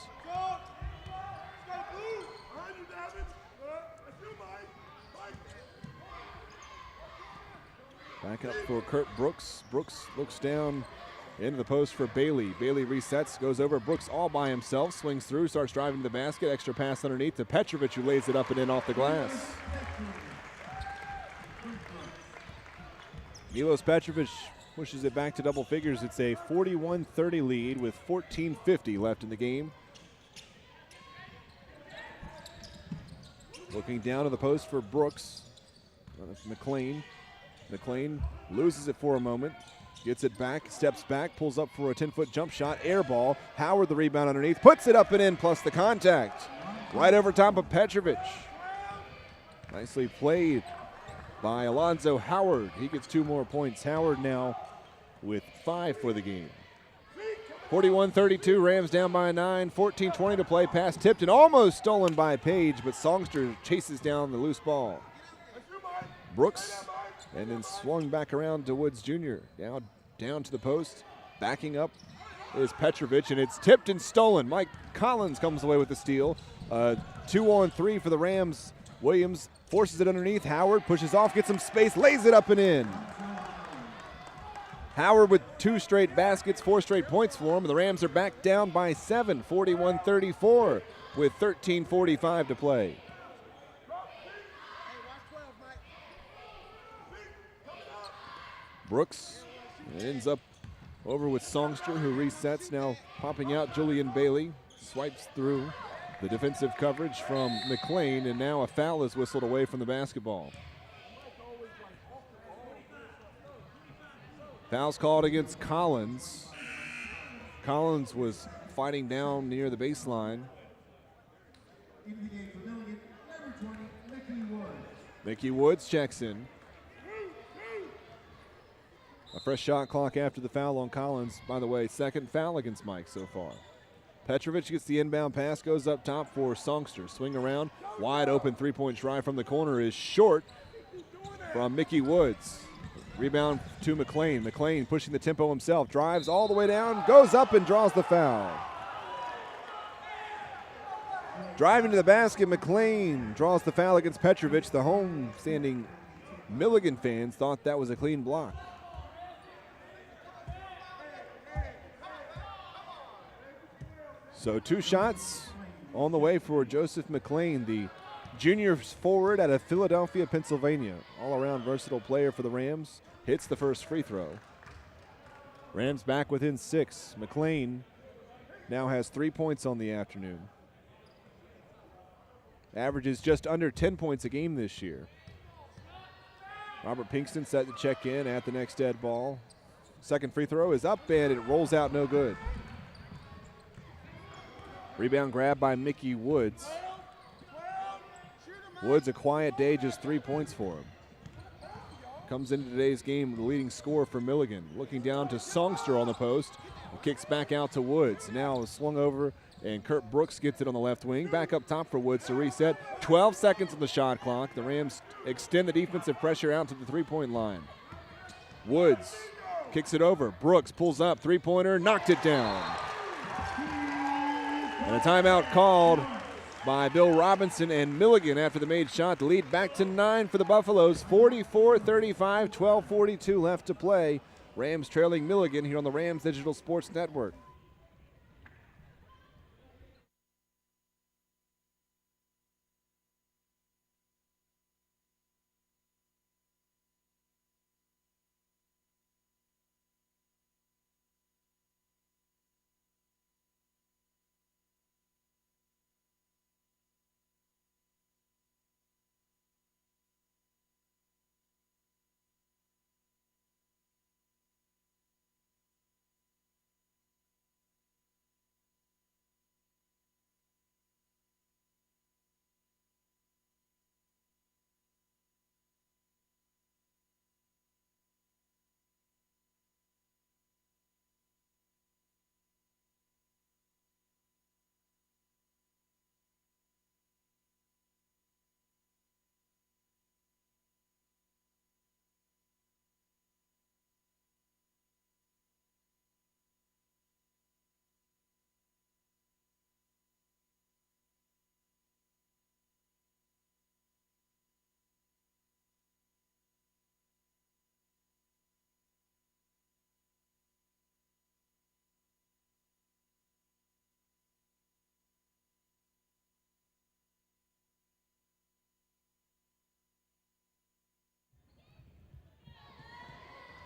Back up for Kurt Brooks. Brooks looks down into the post for Bailey. Bailey resets, goes over. Brooks all by himself, swings through, starts driving to the basket. Extra pass underneath to Petrovic, who lays it up and in off the glass. Milos Petrovic pushes it back to double figures. It's a 41-30 lead with 14:50 left in the game. Looking down to the post for Brooks. McLean. McLean loses it for a moment, gets it back, steps back, pulls up for a 10-foot jump shot, air ball. Howard the rebound underneath, puts it up and in, plus the contact. Right over top of Petrovic. Nicely played by Alonzo Howard. He gets 2 more points. Howard now with 5 for the game. 41-32, Rams down by 9, 14:20 to play. Pass tipped and almost stolen by Page, but Songster chases down the loose ball. Brooks, and then swung back around to Woods Jr. Now down to the post. Backing up is Petrovic, and it's tipped and stolen. Mike Collins comes away with the steal. 2-on-3 for the Rams. Williams forces it underneath. Howard pushes off, gets some space, lays it up and in. Howard with 2 straight baskets, 4 straight points for him, and the Rams are back down by 7, 41-34 with 13:45 to play. Brooks ends up over with Songster, who resets, now popping out Julian Bailey. Swipes through the defensive coverage from McLean, and now a foul is whistled away from the basketball. Foul's called against Collins. Collins was fighting down near the baseline. Mickey Woods checks in. A fresh shot clock after the foul on Collins. By the way, second foul against Mike so far. Petrovic gets the inbound pass, goes up top for Songster. Swing around, wide open three-point try from the corner is short from Mickey Woods. Rebound to McLean. McLean pushing the tempo himself, drives all the way down, goes up and draws the foul. Driving to the basket, McLean draws the foul against Petrovic. The home-standing Milligan fans thought that was a clean block. So 2 shots on the way for Joseph McLean, the junior forward out of Philadelphia, Pennsylvania. All-around versatile player for the Rams. Hits the first free throw. Rams back within 6. McLean now has 3 points on the afternoon. Averages just under 10 points a game this year. Robert Pinkston set to check in at the next dead ball. Second free throw is up and it rolls out no good. Rebound grab by Mickey Woods. Woods, a quiet day, just 3 points for him. Comes into today's game the leading scorer for Milligan. Looking down to Songster on the post. Kicks back out to Woods. Now swung over and Kurt Brooks gets it on the left wing. Back up top for Woods to reset. 12 seconds on the shot clock. The Rams extend the defensive pressure out to the three-point line. Woods kicks it over. Brooks pulls up. Three-pointer, knocked it down. And a timeout called by Bill Robinson and Milligan after the made shot. The lead back to 9 for the Buffaloes. 44-35, 12:42 left to play. Rams trailing Milligan here on the Rams Digital Sports Network.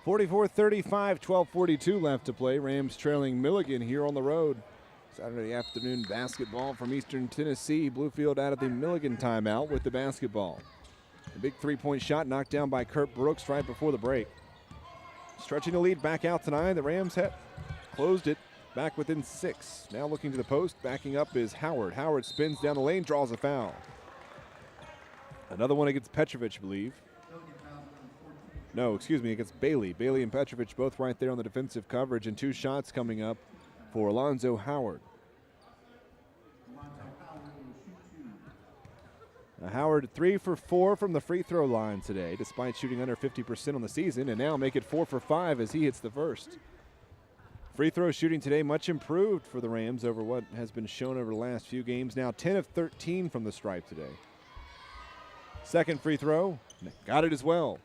(44-35, 12:42 left to play. Rams trailing Milligan here on the road. Saturday afternoon basketball from Eastern Tennessee. Bluefield out of the Milligan timeout with the basketball. A big three-point shot knocked down by Kurt Brooks right before the break. Stretching the lead back out tonight. The Rams had closed it back within 6. Now looking to the post. Backing up is Howard. Howard spins down the lane, draws a foul. Another one against Petrovic, I believe. No, excuse me, against Bailey. Bailey and Petrovic both right there on the defensive coverage, and 2 shots coming up for Alonzo Howard. Howard 3 for 4 from the free throw line today, despite shooting under 50% on the season, and now make it 4 for 5 as he hits the first. Free throw shooting today much improved for the Rams over what has been shown over the last few games. Now 10 of 13 from the stripe today. Second free throw, got it as well.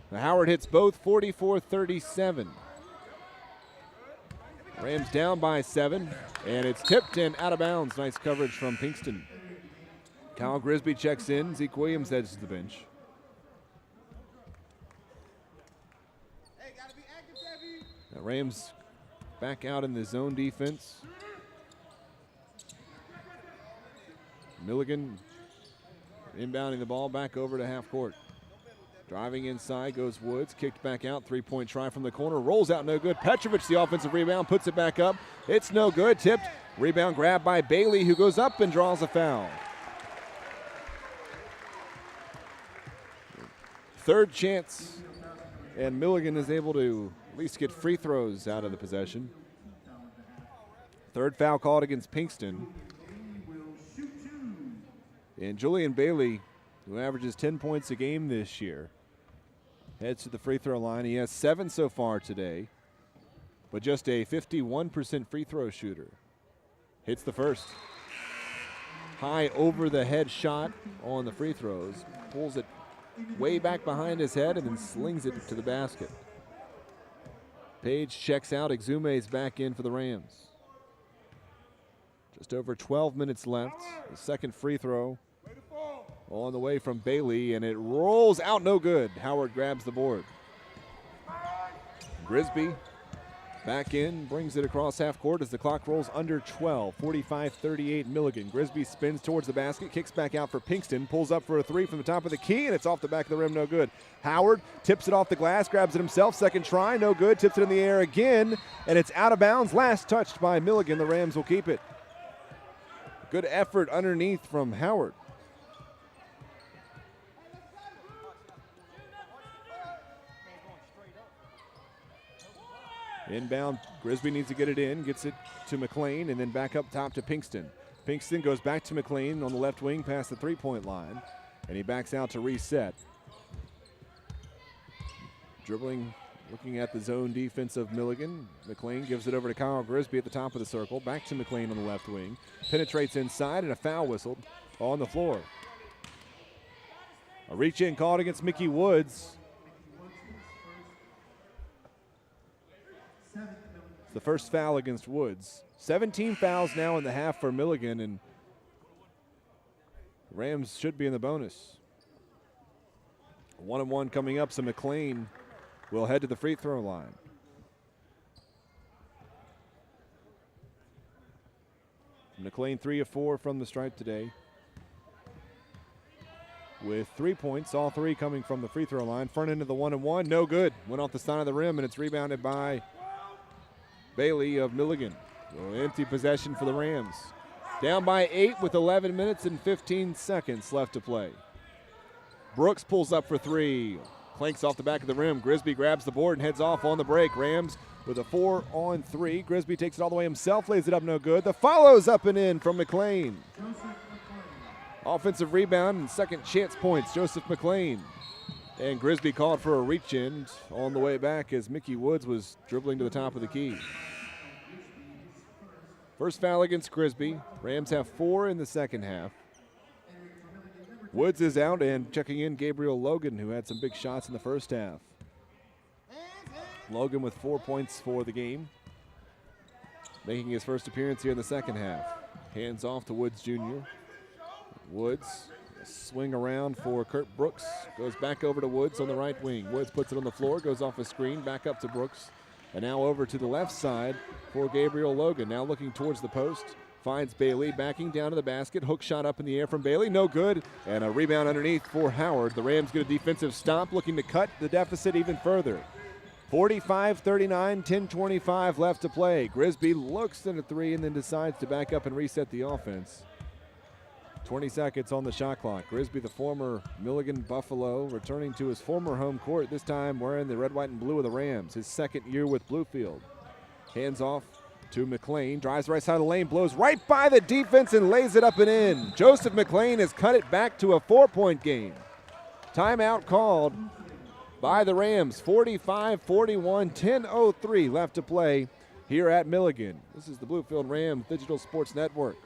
Howard hits both, 44-37. Rams down by 7, and it's tipped and out of bounds. Nice coverage from Pinkston. Kyle Grisby checks in. Zeke Williams heads to the bench. The Rams back out in the zone defense. Milligan inbounding the ball back over to half court. Driving inside goes Woods, kicked back out, three-point try from the corner, rolls out no good. Petrovic, the offensive rebound, puts it back up. It's no good, tipped. Rebound grabbed by Bailey, who goes up and draws a foul. Third chance and Milligan is able to at least get free throws out of the possession. Third foul called against Pinkston. And Julian Bailey, who averages 10 points a game this year, heads to the free throw line. He has 7 so far today, but just a 51% free throw shooter. Hits the first. High over the head shot on the free throws. Pulls it way back behind his head and then slings it to the basket. Page checks out. Exume's back in for the Rams. Just over 12 minutes left. The second free throw on the way from Bailey, and it rolls out, no good. Howard grabs the board. Grisby back in, brings it across half court as the clock rolls under 12. 45-38 Milligan. Grisby spins towards the basket, kicks back out for Pinkston, pulls up for a three from the top of the key, and it's off the back of the rim, no good. Howard tips it off the glass, grabs it himself, second try, no good, tips it in the air again, and it's out of bounds. Last touched by Milligan. The Rams will keep it. Good effort underneath from Howard. Inbound, Grisby needs to get it in, gets it to McLean, and then back up top to Pinkston. Pinkston goes back to McLean on the left wing past the three-point line, and he backs out to reset. Dribbling, looking at the zone defense of Milligan. McLean gives it over to Kyle Grisby at the top of the circle, back to McLean on the left wing. Penetrates inside, and a foul whistled on the floor. A reach-in called against Mickey Woods. The first foul against Woods. 17 fouls now in the half for Milligan, and the Rams should be in the bonus. 1-1 coming up, so McLean will head to the free throw line. McLean 3 of 4 from the stripe today, with 3 points, all 3 coming from the free throw line. Front end of the 1-1, no good. Went off the side of the rim, and it's rebounded by Bailey of Milligan. So empty possession for the Rams. Down by 8 with 11 minutes and 15 seconds left to play. Brooks pulls up for 3. Clanks off the back of the rim. Grisby grabs the board and heads off on the break. Rams with a 4-on-3. Grisby takes it all the way himself, lays it up, no good. The follow's up and in from McLean. Offensive rebound and second chance points, Joseph McLean. And Grisby called for a reach-in on the way back as Mickey Woods was dribbling to the top of the key. First foul against Grisby. Rams have 4 in the second half. Woods is out, and checking in Gabriel Logan, who had some big shots in the first half. Logan with 4 points for the game, making his first appearance here in the second half. Hands off to Woods Jr. Woods, swing around for Kurt Brooks. Goes back over to Woods on the right wing. Woods puts it on the floor, goes off a screen, back up to Brooks. And now over to the left side for Gabriel Logan. Now looking towards the post. Finds Bailey, backing down to the basket. Hook shot up in the air from Bailey, no good. And a rebound underneath for Howard. The Rams get a defensive stop, looking to cut the deficit even further. 45-39, 10:25 left to play. Grisby looks at a three and then decides to back up and reset the offense. 20 seconds on the shot clock. Grisby, the former Milligan Buffalo, returning to his former home court, this time wearing the red, white, and blue of the Rams, his second year with Bluefield. Hands off to McLean, drives right side of the lane, blows right by the defense and lays it up and in. Joseph McLean has cut it back to a 4-point game. Timeout called by the Rams. 45-41, 10:03 left to play here at Milligan. This is the Bluefield Rams Digital Sports Network.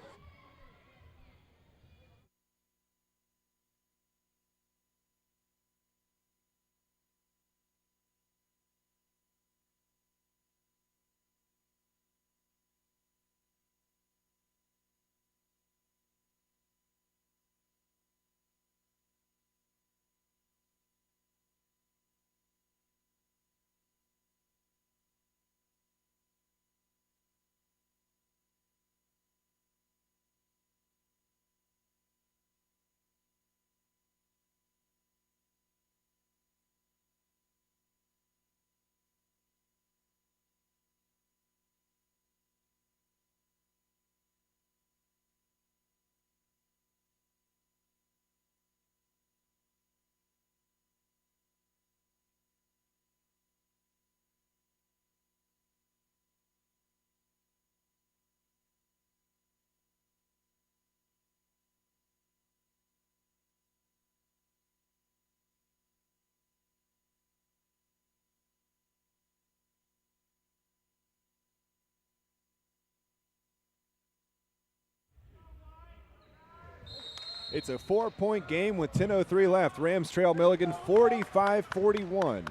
It's a 4-point game with 10:03 left. Rams trail Milligan 45-41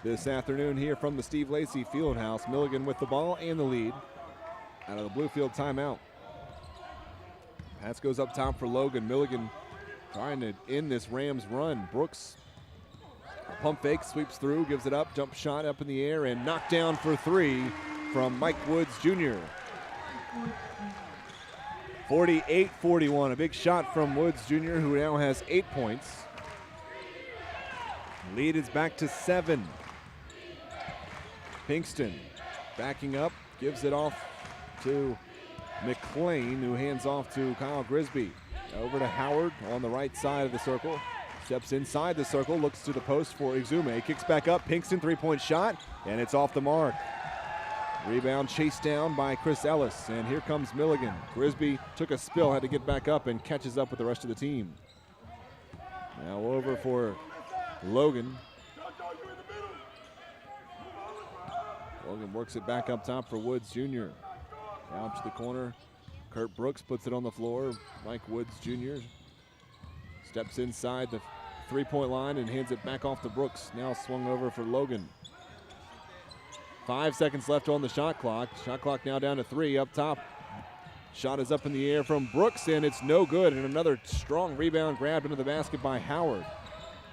this afternoon here from the Steve Lacy Fieldhouse. Milligan with the ball and the lead out of the Bluefield timeout. Pass goes up top for Logan. Milligan trying to end this Rams run. Brooks, a pump fake, sweeps through, gives it up, jump shot up in the air, and knocked down for three from Mike Woods Jr. 48-41, a big shot from Woods Jr., who now has 8 points. Lead is back to 7. Pinkston backing up, gives it off to McLean, who hands off to Kyle Grisby. Over to Howard on the right side of the circle. Steps inside the circle, looks to the post for Exume. Kicks back up, Pinkston, three-point shot, and it's off the mark. Rebound chased down by Chris Ellis, and here comes Milligan. Grisby took a spill, had to get back up, and catches up with the rest of the team. Now over for Logan. Logan works it back up top for Woods Jr. Down to the corner. Kurt Brooks puts it on the floor. Mike Woods Jr. steps inside the three-point line and hands it back off to Brooks. Now swung over for Logan. 5 seconds left on the shot clock. Shot clock now down to 3 up top. Shot is up in the air from Brooks, and it's no good. And another strong rebound grabbed into the basket by Howard.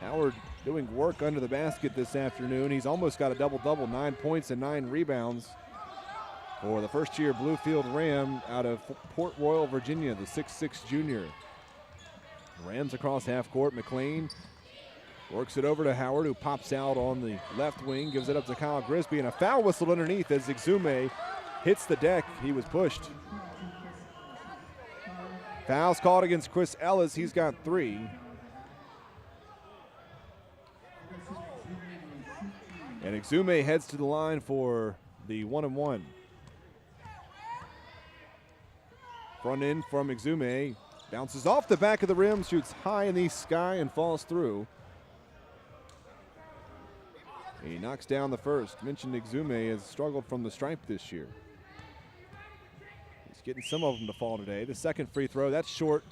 Howard doing work under the basket this afternoon. He's almost got a double-double, 9 points and 9 rebounds for the first-year Bluefield Ram out of Port Royal, Virginia, the 6'6 junior. Rams across half court. McLean works it over to Howard, who pops out on the left wing, gives it up to Kyle Grisby, and a foul whistled underneath as Exume hits the deck. He was pushed. Foul's called against Chris Ellis. He's got 3. And Exume heads to the line for the 1-and-1. Front end from Exume. Bounces off the back of the rim, shoots high in the sky, and falls through. He knocks down the first. Mentioned Exume has struggled from the stripe this year. He's getting some of them to fall today. The second free throw, that's short,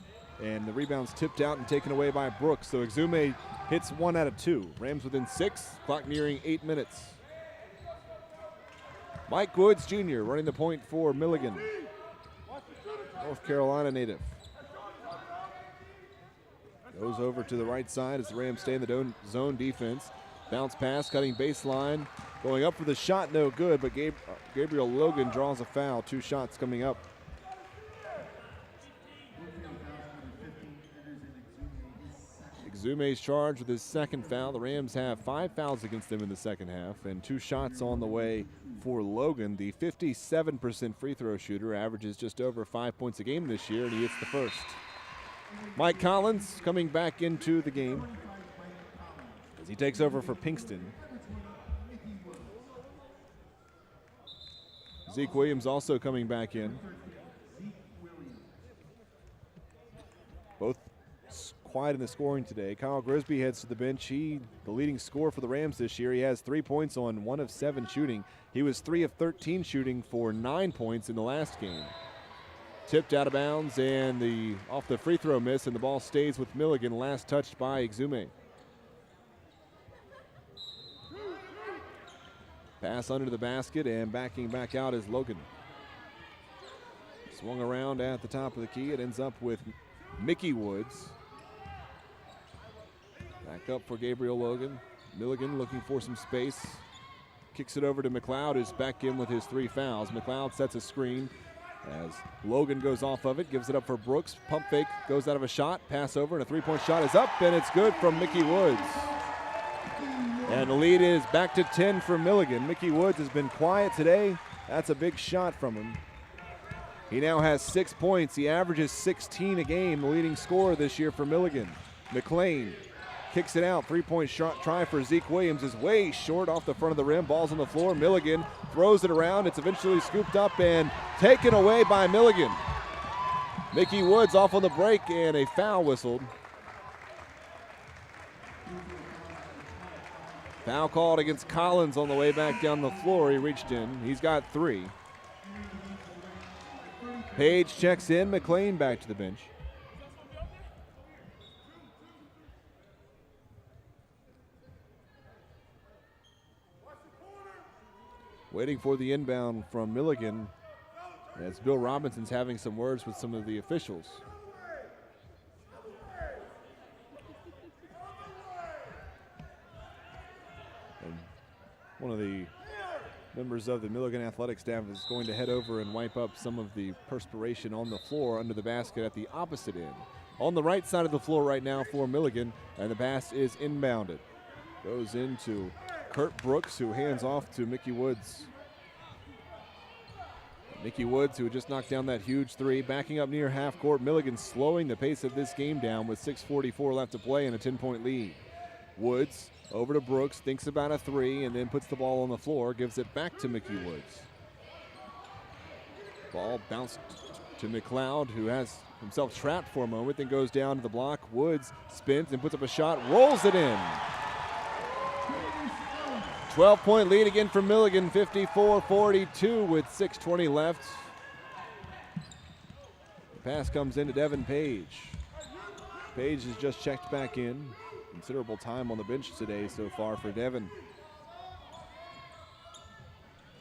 and the rebound's tipped out and taken away by Brooks. So Exume hits 1 out of 2. Rams within 6, clock nearing 8 minutes. Mike Woods Jr. running the point for Milligan, North Carolina native. Goes over to the right side as the Rams stay in the zone defense. Bounce pass, cutting baseline. Going up for the shot, no good, but Gabriel Logan draws a foul. 2 shots coming up. Exume's charged with his second foul. The Rams have 5 fouls against them in the second half, and 2 shots on the way for Logan. The 57% free throw shooter averages just over 5 points a game this year, and he hits the first. Mike Collins coming back into the game as he takes over for Pinkston. Zeke Williams also coming back in. Both quiet in the scoring today. Kyle Grisby heads to the bench. He, the leading scorer for the Rams this year. He has 3 points on 1 of 7 shooting. He was 3 of 13 shooting for 9 points in the last game. Tipped out of bounds, and off the free throw miss, and the ball stays with Milligan, last touched by Exume. Pass under the basket, and backing back out is Logan. Swung around at the top of the key. It ends up with Mickey Woods. Back up for Gabriel Logan. Milligan looking for some space. Kicks it over to McLeod, who's back in with his 3 fouls. McLeod sets a screen as Logan goes off of it, gives it up for Brooks. Pump fake, goes out of a shot, pass over, and a 3-point shot is up, and it's good from Mickey Woods. And the lead is back to 10 for Milligan. Mickey Woods has been quiet today. That's a big shot from him. He now has 6 points. He averages 16 a game, the leading scorer this year for Milligan. McLean kicks it out. 3-point shot try for Zeke Williams is way short off the front of the rim. Ball's on the floor. Milligan throws it around. It's eventually scooped up and taken away by Milligan. Mickey Woods off on the break, and a foul whistled. Foul called against Collins on the way back down the floor. He reached in. He's got 3. Page checks in. McLean back to the bench. waiting for the inbound from Milligan, as Bill Robinson's having some words with some of the officials. And one of the members of the Milligan athletic staff is going to head over and wipe up some of the perspiration on the floor under the basket at the opposite end. On the right side of the floor right now for Milligan, and the pass is inbounded. Goes into Kurt Brooks, who hands off to Mickey Woods. Mickey Woods, who just knocked down that huge three, backing up near half court. Milligan slowing the pace of this game down with 6:44 left to play and a 10-point lead. Woods over to Brooks, thinks about a three, and then puts the ball on the floor, gives it back to Mickey Woods. Ball bounced to McLeod, who has himself trapped for a moment, then goes down to the block. Woods spins and puts up a shot, rolls it in. 12-point lead again for Milligan, 54-42 with 6:20 left. The pass comes into Devin Page. Page has just checked back in. Considerable time on the bench today so far for Devin.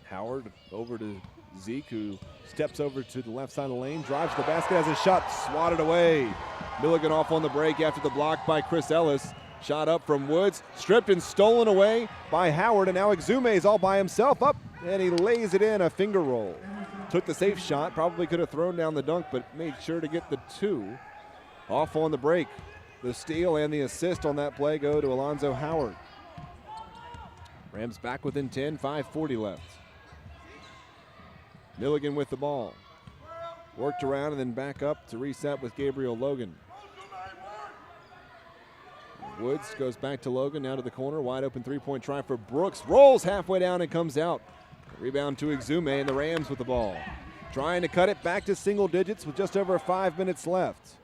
Howard over to Zeke, who steps over to the left side of the lane, drives to the basket, has a shot swatted away. Milligan off on the break after the block by Chris Ellis. Shot up from Woods, stripped and stolen away by Howard, and now Exume is all by himself up, and he lays it in, a finger roll. Took the safe shot, probably could have thrown down the dunk, but made sure to get the two. Off on the break. The steal and the assist on that play go to Alonzo Howard. Rams back within 10, 5:40 left. Milligan with the ball. Worked around and then back up to reset with Gabriel Logan. Woods goes back to Logan, now to the corner. Wide open three-point try for Brooks. Rolls halfway down and comes out. Rebound to Exume, and the Rams with the ball. Trying to cut it back to single digits with just over 5 minutes left.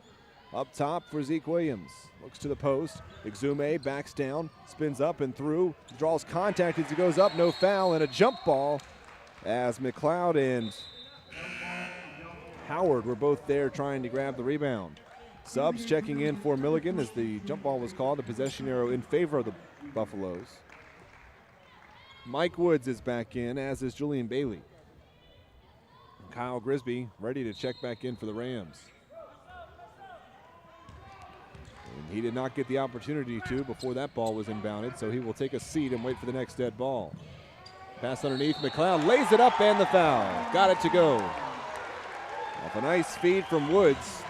Up top for Zeke Williams. Looks to the post. Exume backs down, spins up and through. Draws contact as he goes up, no foul, and a jump ball as McLeod and Howard were both there trying to grab the rebound. Subs checking in for Milligan as the jump ball was called, a possession arrow in favor of the Buffaloes. Mike Woods is back in, as is Julian Bailey. Kyle Grisby ready to check back in for the Rams. And he did not get the opportunity to before that ball was inbounded, so he will take a seat and wait for the next dead ball. Pass underneath, McLeod lays it up and the foul. Got it to go. Off a nice feed from Woods.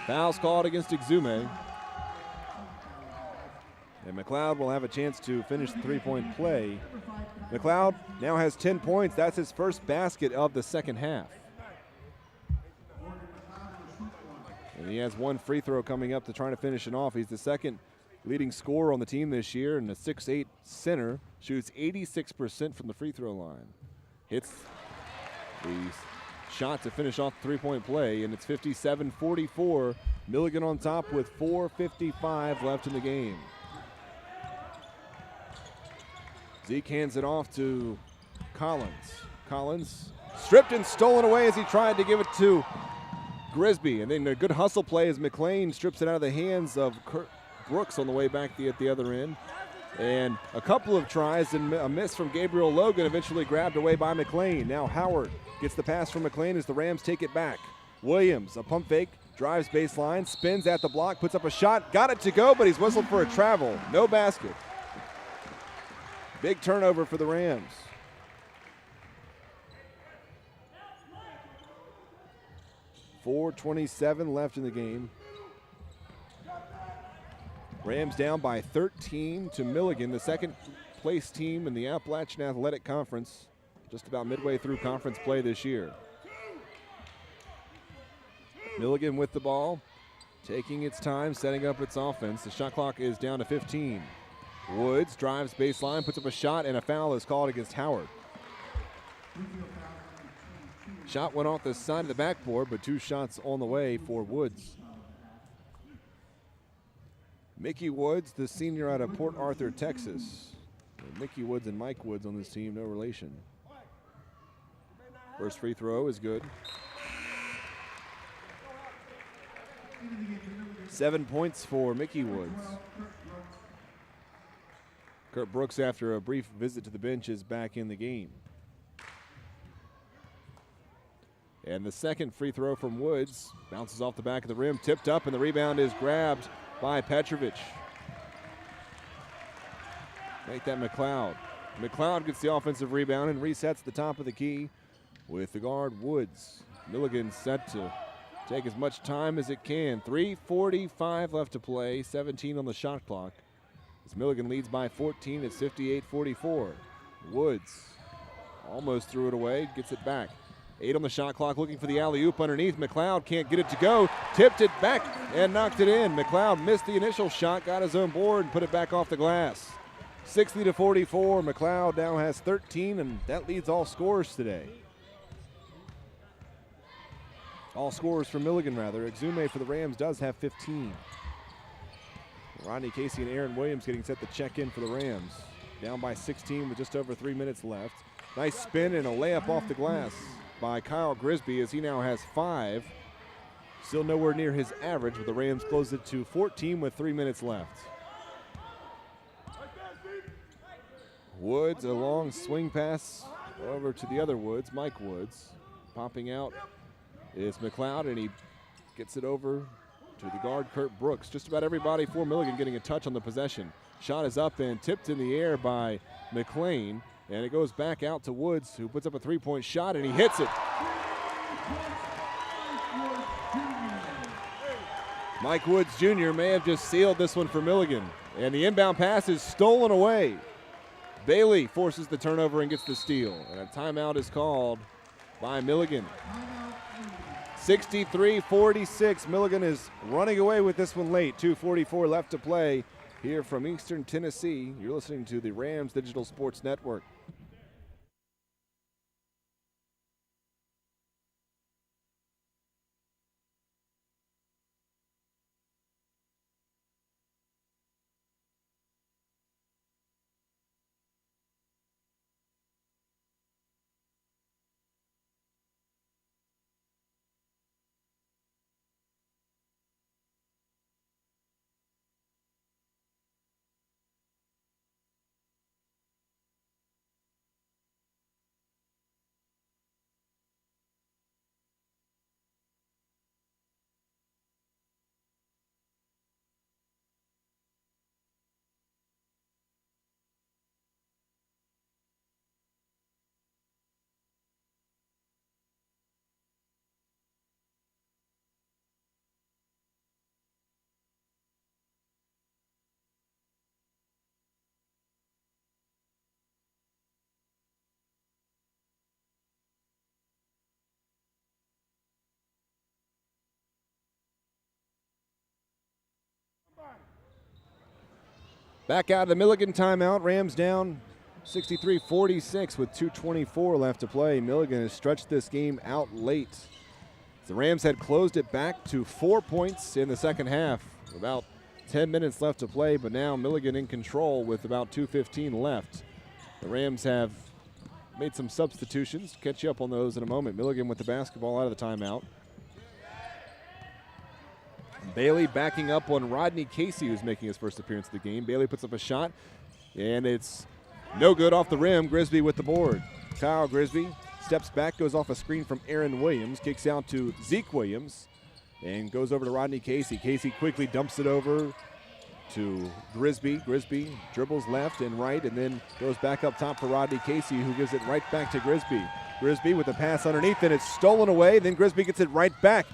Foul's called against Exume. And McLeod will have a chance to finish the three-point play. McLeod now has 10 points. That's his first basket of the second half. And he has one free throw coming up to try to finish it off. He's the second leading scorer on the team this year, and a 6'8" center. Shoots 86% from the free throw line. Hits the shot to finish off the three-point play, and it's 57-44. Milligan on top with 4:55 left in the game. Zeke hands it off to Collins. Collins stripped and stolen away as he tried to give it to Grisby. And then a good hustle play as McLean strips it out of the hands of Kurt Brooks on the way back at the other end. And a couple of tries and a miss from Gabriel Logan, eventually grabbed away by McLean. Now Howard gets the pass from McLean as the Rams take it back. Williams, a pump fake, drives baseline, spins at the block, puts up a shot, got it to go, but he's whistled for a travel. No basket. Big turnover for the Rams. .427 left in the game. Rams down by 13 to Milligan, the second place team in the Appalachian Athletic Conference, just about midway through conference play this year. Milligan with the ball, taking its time, setting up its offense. The shot clock is down to 15. Woods drives baseline, puts up a shot, and a foul is called against Howard. Shot went off the side of the backboard, but two shots on the way for Woods. Mickey Woods, the senior out of Port Arthur, Texas. Mickey Woods and Mike Woods on this team, no relation. First free throw is good. 7 points for Mickey Woods. Kurt Brooks, after a brief visit to the bench, is back in the game. And the second free throw from Woods bounces off the back of the rim, tipped up, and the rebound is grabbed by Petrovic. Make that McLeod. McLeod gets the offensive rebound and resets the top of the key with the guard Woods. Milligan set to take as much time as it can. 3:45 left to play, 17 on the shot clock. As Milligan leads by 14, it's 58-44. Woods almost threw it away, gets it back. 8 on the shot clock, looking for the alley-oop underneath. McLeod can't get it to go, tipped it back and knocked it in. McLeod missed the initial shot, got his own board and put it back off the glass. 60-44, McLeod now has 13, and that leads all scorers today. All scorers for Milligan, rather. Exume for the Rams does have 15. Rodney Casey and Aaron Williams getting set to check in for the Rams. Down by 16 with just over 3 minutes left. Nice spin and a layup off the glass by Kyle Grisby as he now has 5. Still nowhere near his average, but the Rams close it to 14 with 3 minutes left. Woods, a long swing pass over to the other Woods, Mike Woods. Popping out is McLeod, and he gets it over to the guard, Kurt Brooks. Just about everybody for Milligan getting a touch on the possession. Shot is up and tipped in the air by McLean, and it goes back out to Woods, who puts up a three-point shot, and he hits it. Mike Woods Jr. may have just sealed this one for Milligan, and the inbound pass is stolen away. Bailey forces the turnover and gets the steal, and a timeout is called by Milligan. 63-46, Milligan is running away with this one late. 2:44 left to play here from Eastern Tennessee. You're listening to the Rams Digital Sports Network. Back out of the Milligan timeout. Rams down 63-46 with 2:24 left to play. Milligan has stretched this game out late. The Rams had closed it back to 4 points in the second half. About 10 minutes left to play, but now Milligan in control with about 2:15 left. The Rams have made some substitutions. Catch you up on those in a moment. Milligan with the basketball out of the timeout. Bailey backing up on Rodney Casey, who's making his first appearance of the game. Bailey puts up a shot, and it's no good off the rim. Grisby with the board. Kyle Grisby steps back, goes off a screen from Aaron Williams, kicks out to Zeke Williams, and goes over to Rodney Casey. Casey quickly dumps it over to Grisby. Grisby dribbles left and right, and then goes back up top for Rodney Casey, who gives it right back to Grisby. Grisby with the pass underneath, and it's stolen away. Then Grisby gets it right back.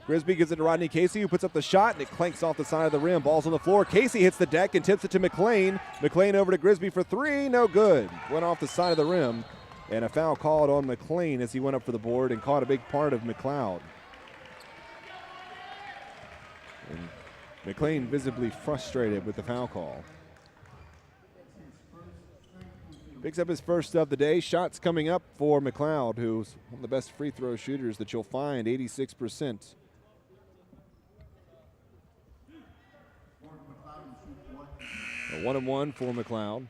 Grisby gives it to Rodney Casey, who puts up the shot, and it clanks off the side of the rim. Ball's on the floor. Casey hits the deck and tips it to McLean. McLean over to Grisby for three. No good. Went off the side of the rim, and a foul called on McLean as he went up for the board and caught a big part of McLeod. And McLean visibly frustrated with the foul call. Picks up his first of the day. Shots coming up for McLeod, who's one of the best free throw shooters that you'll find, 86%. A 1-and-1 for McLeod.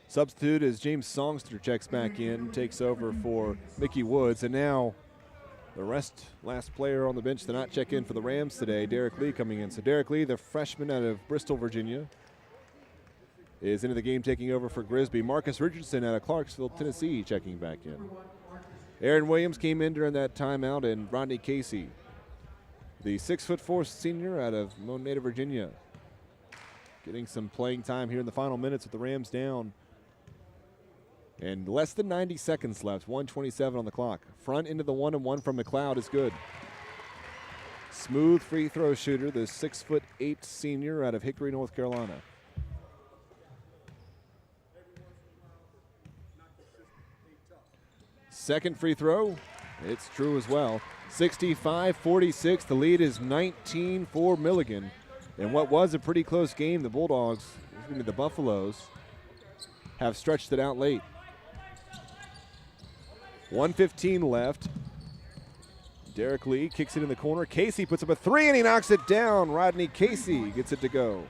Substitute as James Songster checks back in, takes over for Mickey Woods, and now the last player on the bench to not check in for the Rams today, Derek Lee coming in. So Derek Lee, the freshman out of Bristol, Virginia. is into the game, taking over for Grisby. Marcus Richardson out of Clarksville, Tennessee, checking back in. Aaron Williams came in during that timeout, and Rodney Casey, the 6'4" senior out of Moneta, Virginia, getting some playing time here in the final minutes with the Rams down. And less than 90 seconds left, 1:27 on the clock. Front into the 1-and-1 from McLeod is good. Smooth free throw shooter, the 6'8" senior out of Hickory, North Carolina. Second free throw, it's true as well. 65-46, the lead is 19 for Milligan. And what was a pretty close game, the Bulldogs, the Buffaloes, have stretched it out late. 1:15 left. Derek Lee kicks it in the corner. Casey puts up a three, and he knocks it down. Rodney Casey gets it to go.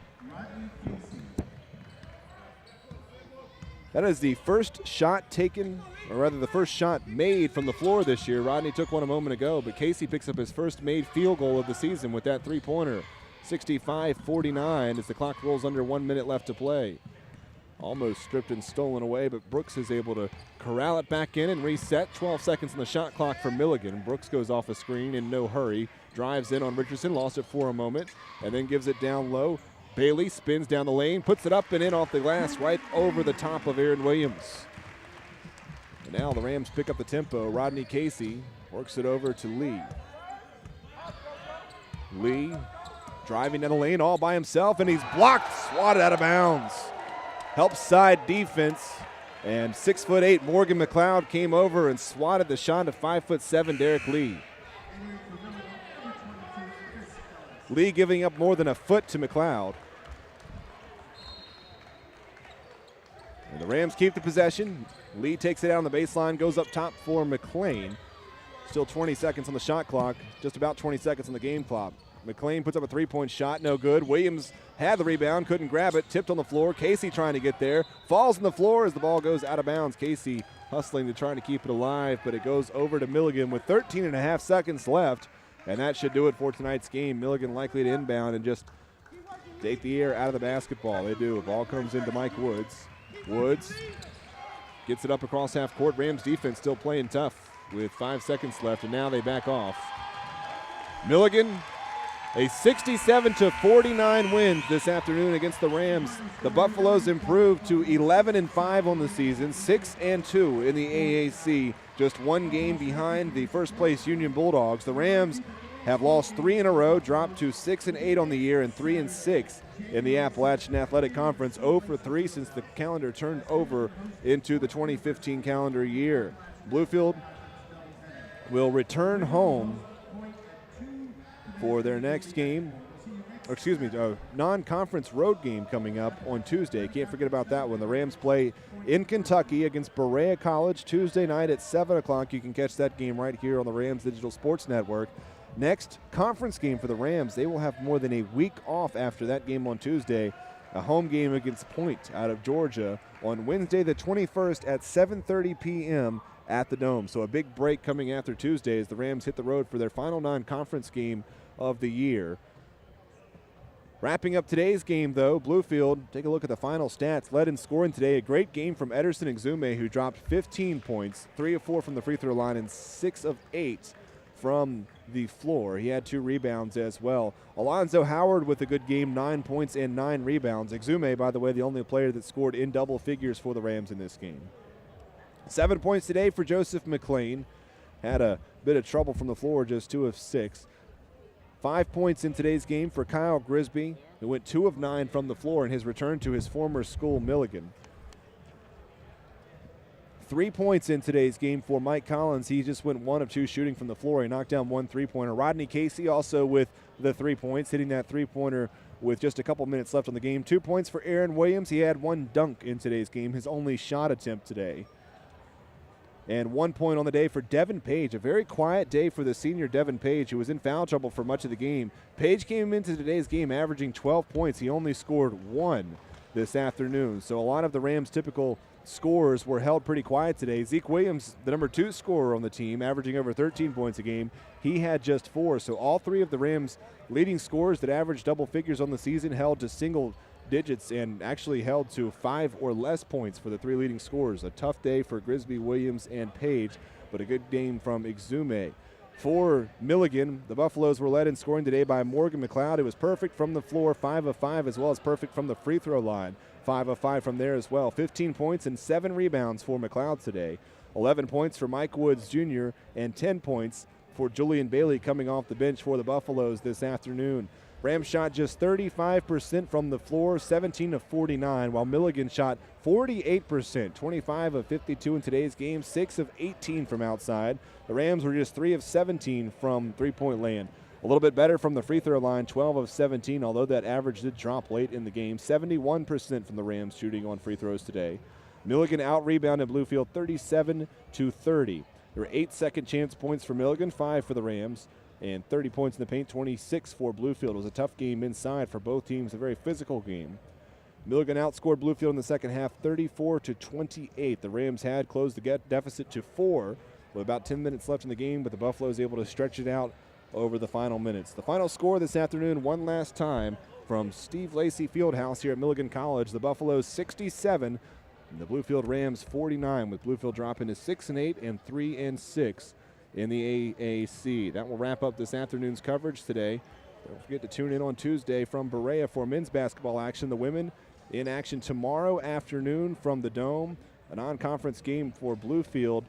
That is the first shot taken, or rather the first shot made from the floor this year. Rodney took one a moment ago, but Casey picks up his first made field goal of the season with that three-pointer. 65-49 as the clock rolls under 1 minute left to play. Almost stripped and stolen away, but Brooks is able to corral it back in and reset. 12 seconds on the shot clock for Milligan. Brooks goes off a screen in no hurry, drives in on Richardson, lost it for a moment, and then gives it down low. Bailey spins down the lane, puts it up and in off the glass, right over the top of Aaron Williams. And now the Rams pick up the tempo. Rodney Casey works it over to Lee. Lee driving down the lane all by himself, and he's blocked, swatted out of bounds. Helps side defense, and 6'8" Morgan McLeod came over and swatted the shot of 5'7" Derek Lee. Lee giving up more than a foot to McLeod. And the Rams keep the possession. Lee takes it out on the baseline, goes up top for McLean. Still 20 seconds on the shot clock, just about 20 seconds on the game clock. McLean puts up a three-point shot, no good. Williams had the rebound, couldn't grab it, tipped on the floor. Casey trying to get there, falls on the floor as the ball goes out of bounds. Casey hustling to try to keep it alive, but it goes over to Milligan with 13 and a half seconds left, and that should do it for tonight's game. Milligan likely to inbound and just take the air out of the basketball. They do. Ball comes into Mike Woods. Woods gets it up across half court. Rams defense still playing tough with 5 seconds left, and now they back off. Milligan, a 67-49 win this afternoon against the Rams. The Buffaloes improved to 11-5 on the season, 6-2 in the AAC, just one game behind the first-place Union Bulldogs. The Rams have lost 3 in a row, dropped to 6-8 on the year and 3-6 in the Appalachian Athletic Conference. 0 for 3 since the calendar turned over into the 2015 calendar year. Bluefield will return home for their next game, non-conference road game coming up on Tuesday. Can't forget about that one. The Rams play in Kentucky against Berea College Tuesday night at 7 o'clock. You can catch that game right here on the Rams Digital Sports Network. Next conference game for the Rams, they will have more than a week off after that game on Tuesday. A home game against Point out of Georgia on Wednesday the 21st at 7:30 p.m. at the Dome. So a big break coming after Tuesday as the Rams hit the road for their final non-conference game of the year. Wrapping up today's game, though, Bluefield, take a look at the final stats. Led in scoring today, a great game from Ederson Exume, who dropped 15 points, 3 of 4 from the free throw line and 6 of 8 from the floor. He had 2 rebounds as well. Alonzo Howard with a good game, 9 points and 9 rebounds. Exume, by the way, the only player that scored in double figures for the Rams in this game. 7 points today for Joseph McLean. Had a bit of trouble from the floor, just 2 of 6. 5 points in today's game for Kyle Grisby, who went 2 of 9 from the floor in his return to his former school, Milligan. 3 points in today's game for Mike Collins. He just went 1 of 2 shooting from the floor. He knocked down 1 3-pointer. Rodney Casey also with the 3 points, hitting that 3-pointer with just a couple minutes left on the game. 2 points for Aaron Williams. He had 1 dunk in today's game, his only shot attempt today. And 1 point on the day for Devin Page. A very quiet day for the senior Devin Page, who was in foul trouble for much of the game. Page came into today's game averaging 12 points. He only scored 1 this afternoon. So a lot of the Rams' typical scores were held pretty quiet today. Zeke Williams, the number 2 scorer on the team, averaging over 13 points a game. He had just 4. So all 3 of the Rams' leading scorers that averaged double figures on the season held to single digits and actually held to 5 or less points for the 3 leading scorers. A tough day for Grisby, Williams, and Page, but a good game from Exume. For Milligan, the Buffaloes were led in scoring today by Morgan McLeod. It was perfect from the floor, 5 of 5, as well as perfect from the free throw line, 5 of 5 from there as well. 15 points and 7 rebounds for McLeod today. 11 points for Mike Woods Jr. and 10 points for Julian Bailey coming off the bench for the Buffaloes this afternoon. Rams shot just 35% from the floor, 17 of 49, while Milligan shot 48%, 25 of 52 in today's game, 6 of 18 from outside. The Rams were just 3 of 17 from three-point land. A little bit better from the free throw line, 12 of 17, although that average did drop late in the game. 71% from the Rams shooting on free throws today. Milligan out-rebounded Bluefield 37-30. There were 8 second-chance points for Milligan, 5 for the Rams, and 30 points in the paint, 26 for Bluefield. It was a tough game inside for both teams, a very physical game. Milligan outscored Bluefield in the second half 34-28. The Rams had closed the deficit to 4 with about 10 minutes left in the game, but the Buffaloes able to stretch it out over the final minutes. The final score this afternoon, one last time, from Steve Lacey Fieldhouse here at Milligan College. The Buffaloes 67 and the Bluefield Rams 49, with Bluefield dropping to 6-8 and 3-6 in the AAC. That will wrap up this afternoon's coverage today. Don't forget to tune in on Tuesday from Berea for men's basketball action. The women in action tomorrow afternoon from the Dome. A non-conference game for Bluefield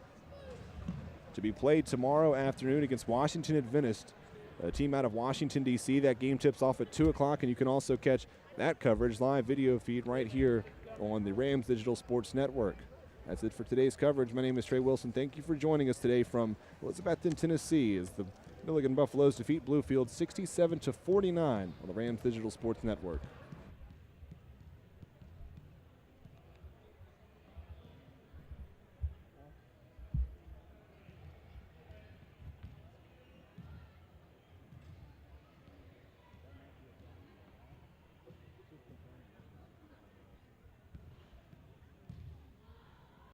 to be played tomorrow afternoon against Washington Adventist, a team out of Washington, D.C. That game tips off at 2 o'clock, and you can also catch that coverage live video feed right here on the Rams Digital Sports Network. That's it for today's coverage. My name is Trey Wilson. Thank you for joining us today from Elizabethton, Tennessee, as the Milligan Buffaloes defeat Bluefield 67-49 on the Rams Digital Sports Network.